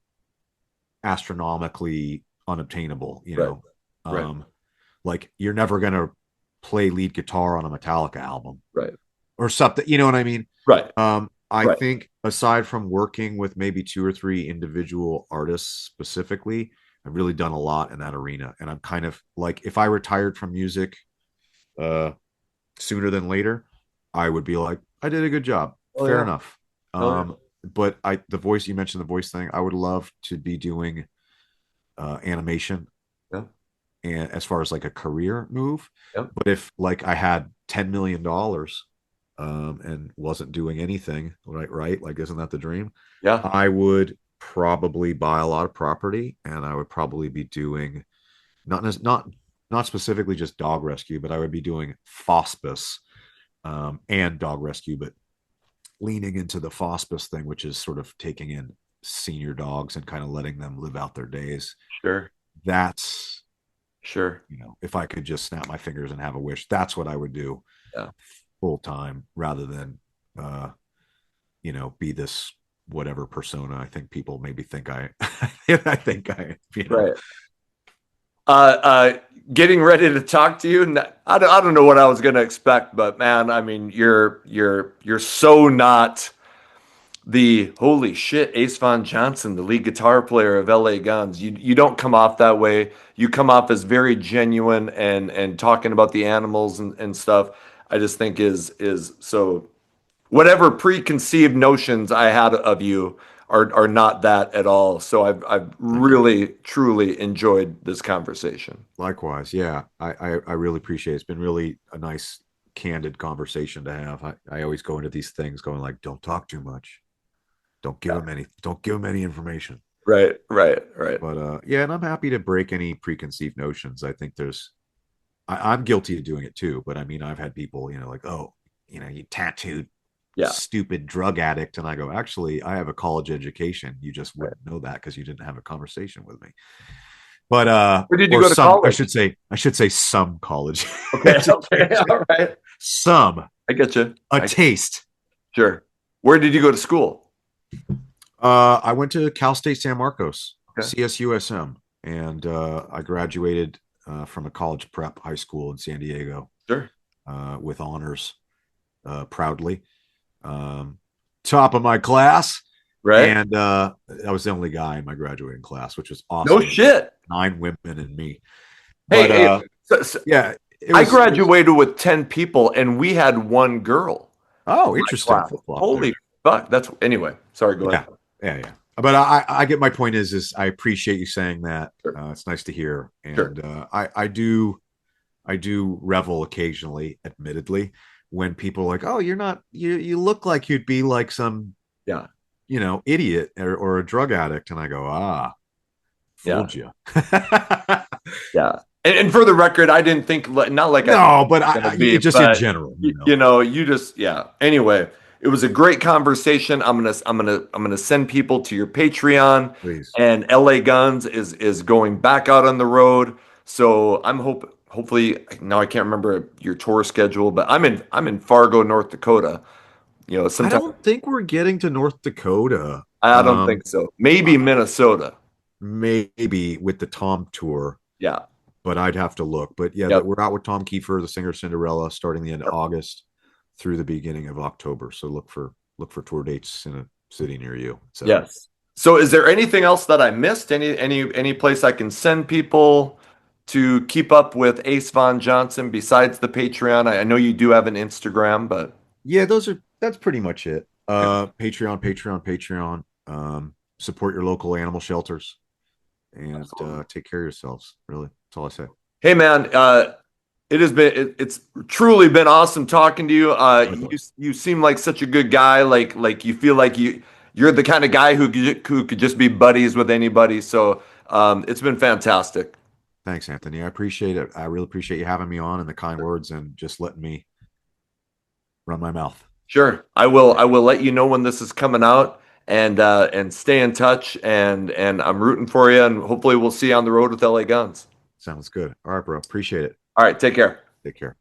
Speaker 1: astronomically unobtainable,
Speaker 2: right, right,
Speaker 1: like you're never going to play lead guitar on a Metallica album
Speaker 2: right,
Speaker 1: or something, you know what I mean?
Speaker 2: right,
Speaker 1: I
Speaker 2: right.
Speaker 1: think aside from working with maybe two or three individual artists specifically, I've really done a lot in that arena. And I'm kind of like, if I retired from music uh, sooner than later, I would be like, I did a good job.
Speaker 2: Oh
Speaker 1: Fair
Speaker 2: yeah,
Speaker 1: enough.
Speaker 2: oh yeah,
Speaker 1: But the voice, you mentioned the voice thing. I would love to be doing animation
Speaker 2: yeah,
Speaker 1: and as far as like a career move.
Speaker 2: yeah,
Speaker 1: But if like I had $10 million and wasn't doing anything, right, like isn't that the dream?
Speaker 2: yeah.
Speaker 1: I would probably buy a lot of property, and I would probably be doing not specifically just dog rescue, but I would be doing hospice and dog rescue, but leaning into the hospice thing, which is sort of taking in senior dogs and kind of letting them live out their days.
Speaker 2: Sure,
Speaker 1: That's,
Speaker 2: sure.
Speaker 1: if I could just snap my fingers and have a wish, that's what I would do
Speaker 2: Yeah,
Speaker 1: full time rather than, uh, be this whatever persona I think people maybe think I think
Speaker 2: right. Uh, getting ready to talk to you. I don't know what I was gonna expect, but man, I mean, you're so not the holy shit Ace Von Johnson, the lead guitar player of LA Guns. You don't come off that way. You come off as very genuine and talking about the animals and stuff. I just think is so whatever preconceived notions I had of you are not that at all. So I've
Speaker 1: Thank you.
Speaker 2: really truly enjoyed this conversation.
Speaker 1: Likewise, yeah. I really appreciate it. It's been really a nice candid conversation to have. I always go into these things going like, don't talk too much. Don't give them any information.
Speaker 2: Right, right, right.
Speaker 1: But yeah, and I'm happy to break any preconceived notions. I think I'm guilty of doing it too, but I mean, I've had people, like, oh, you tattooed
Speaker 2: Yeah,
Speaker 1: stupid drug addict. And I go, actually, I have a college education. You just
Speaker 2: right.
Speaker 1: wouldn't know that because you didn't have a conversation with me. But
Speaker 2: Where did you
Speaker 1: or
Speaker 2: go to
Speaker 1: some,
Speaker 2: college?
Speaker 1: I should say some college
Speaker 2: Okay, okay,
Speaker 1: education.
Speaker 2: all right.
Speaker 1: Some,
Speaker 2: I get you.
Speaker 1: a taste.
Speaker 2: Sure. Where did you go to school?
Speaker 1: I went to Cal State San Marcos,
Speaker 2: Okay.
Speaker 1: CSUSM, and I graduated from a college prep high school in San Diego
Speaker 2: Sure.
Speaker 1: with honors, proudly. Top of my class.
Speaker 2: Right.
Speaker 1: And I was the only guy in my graduating class, which was
Speaker 2: No
Speaker 1: awesome.
Speaker 2: shit.
Speaker 1: 9 women and me.
Speaker 2: Hey,
Speaker 1: But
Speaker 2: hey. So
Speaker 1: yeah, it
Speaker 2: I
Speaker 1: was
Speaker 2: graduated with 10 people and we had one girl
Speaker 1: oh,
Speaker 2: in my
Speaker 1: interesting
Speaker 2: class.
Speaker 1: flip flop there.
Speaker 2: Holy fuck. That's anyway. Sorry, go
Speaker 1: Yeah,
Speaker 2: ahead.
Speaker 1: yeah. But I get my point is I appreciate you saying that.
Speaker 2: Sure.
Speaker 1: It's nice to hear,
Speaker 2: Sure.
Speaker 1: and I do revel occasionally, admittedly, when people are like, "Oh, you look like you'd be like some
Speaker 2: Yeah.
Speaker 1: idiot or a drug addict," and I go, "Ah,
Speaker 2: Yeah.
Speaker 1: fooled you."
Speaker 2: Yeah. And for the record, I didn't think not like I thought
Speaker 1: No, but
Speaker 2: it was gonna be,
Speaker 1: just in
Speaker 2: but
Speaker 1: general,
Speaker 2: you just yeah. Anyway, it was a great conversation. I'm gonna send people to your Patreon,
Speaker 1: please.
Speaker 2: and LA Guns is going back out on the road. So hopefully now I can't remember your tour schedule, but I'm in Fargo, North Dakota.
Speaker 1: I
Speaker 2: Sometime
Speaker 1: don't think we're getting to North Dakota.
Speaker 2: I don't think so. Maybe Minnesota.
Speaker 1: Maybe with the Tom tour,
Speaker 2: Yeah.
Speaker 1: but I'd have to look. But yeah,
Speaker 2: Yep.
Speaker 1: we're out with Tom Kiefer, the singer Cinderella, starting the end of August through the beginning of October. So look for tour dates in a city near you, etc.
Speaker 2: Yes. So is there anything else that I missed? Any place I can send people to keep up with Ace Von Johnson besides the Patreon? I know you do have an Instagram, but
Speaker 1: Yeah, that's pretty much it. Patreon. Support your local animal shelters and
Speaker 2: absolutely.
Speaker 1: take care of yourselves. Really, that's all I say.
Speaker 2: Hey man, it's truly been awesome talking to you.
Speaker 1: Likewise.
Speaker 2: You seem like such a good guy. Like you feel like you're the kind of guy who could just be buddies with anybody. So it's been fantastic.
Speaker 1: Thanks, Anthony. I appreciate it. I really appreciate you having me on and the kind words and just letting me run my mouth.
Speaker 2: Sure. I will let you know when this is coming out and stay in touch and I'm rooting for you and hopefully we'll see you on the road with LA Guns.
Speaker 1: Sounds good. All right, bro. Appreciate it.
Speaker 2: All right, take care.
Speaker 1: Take care.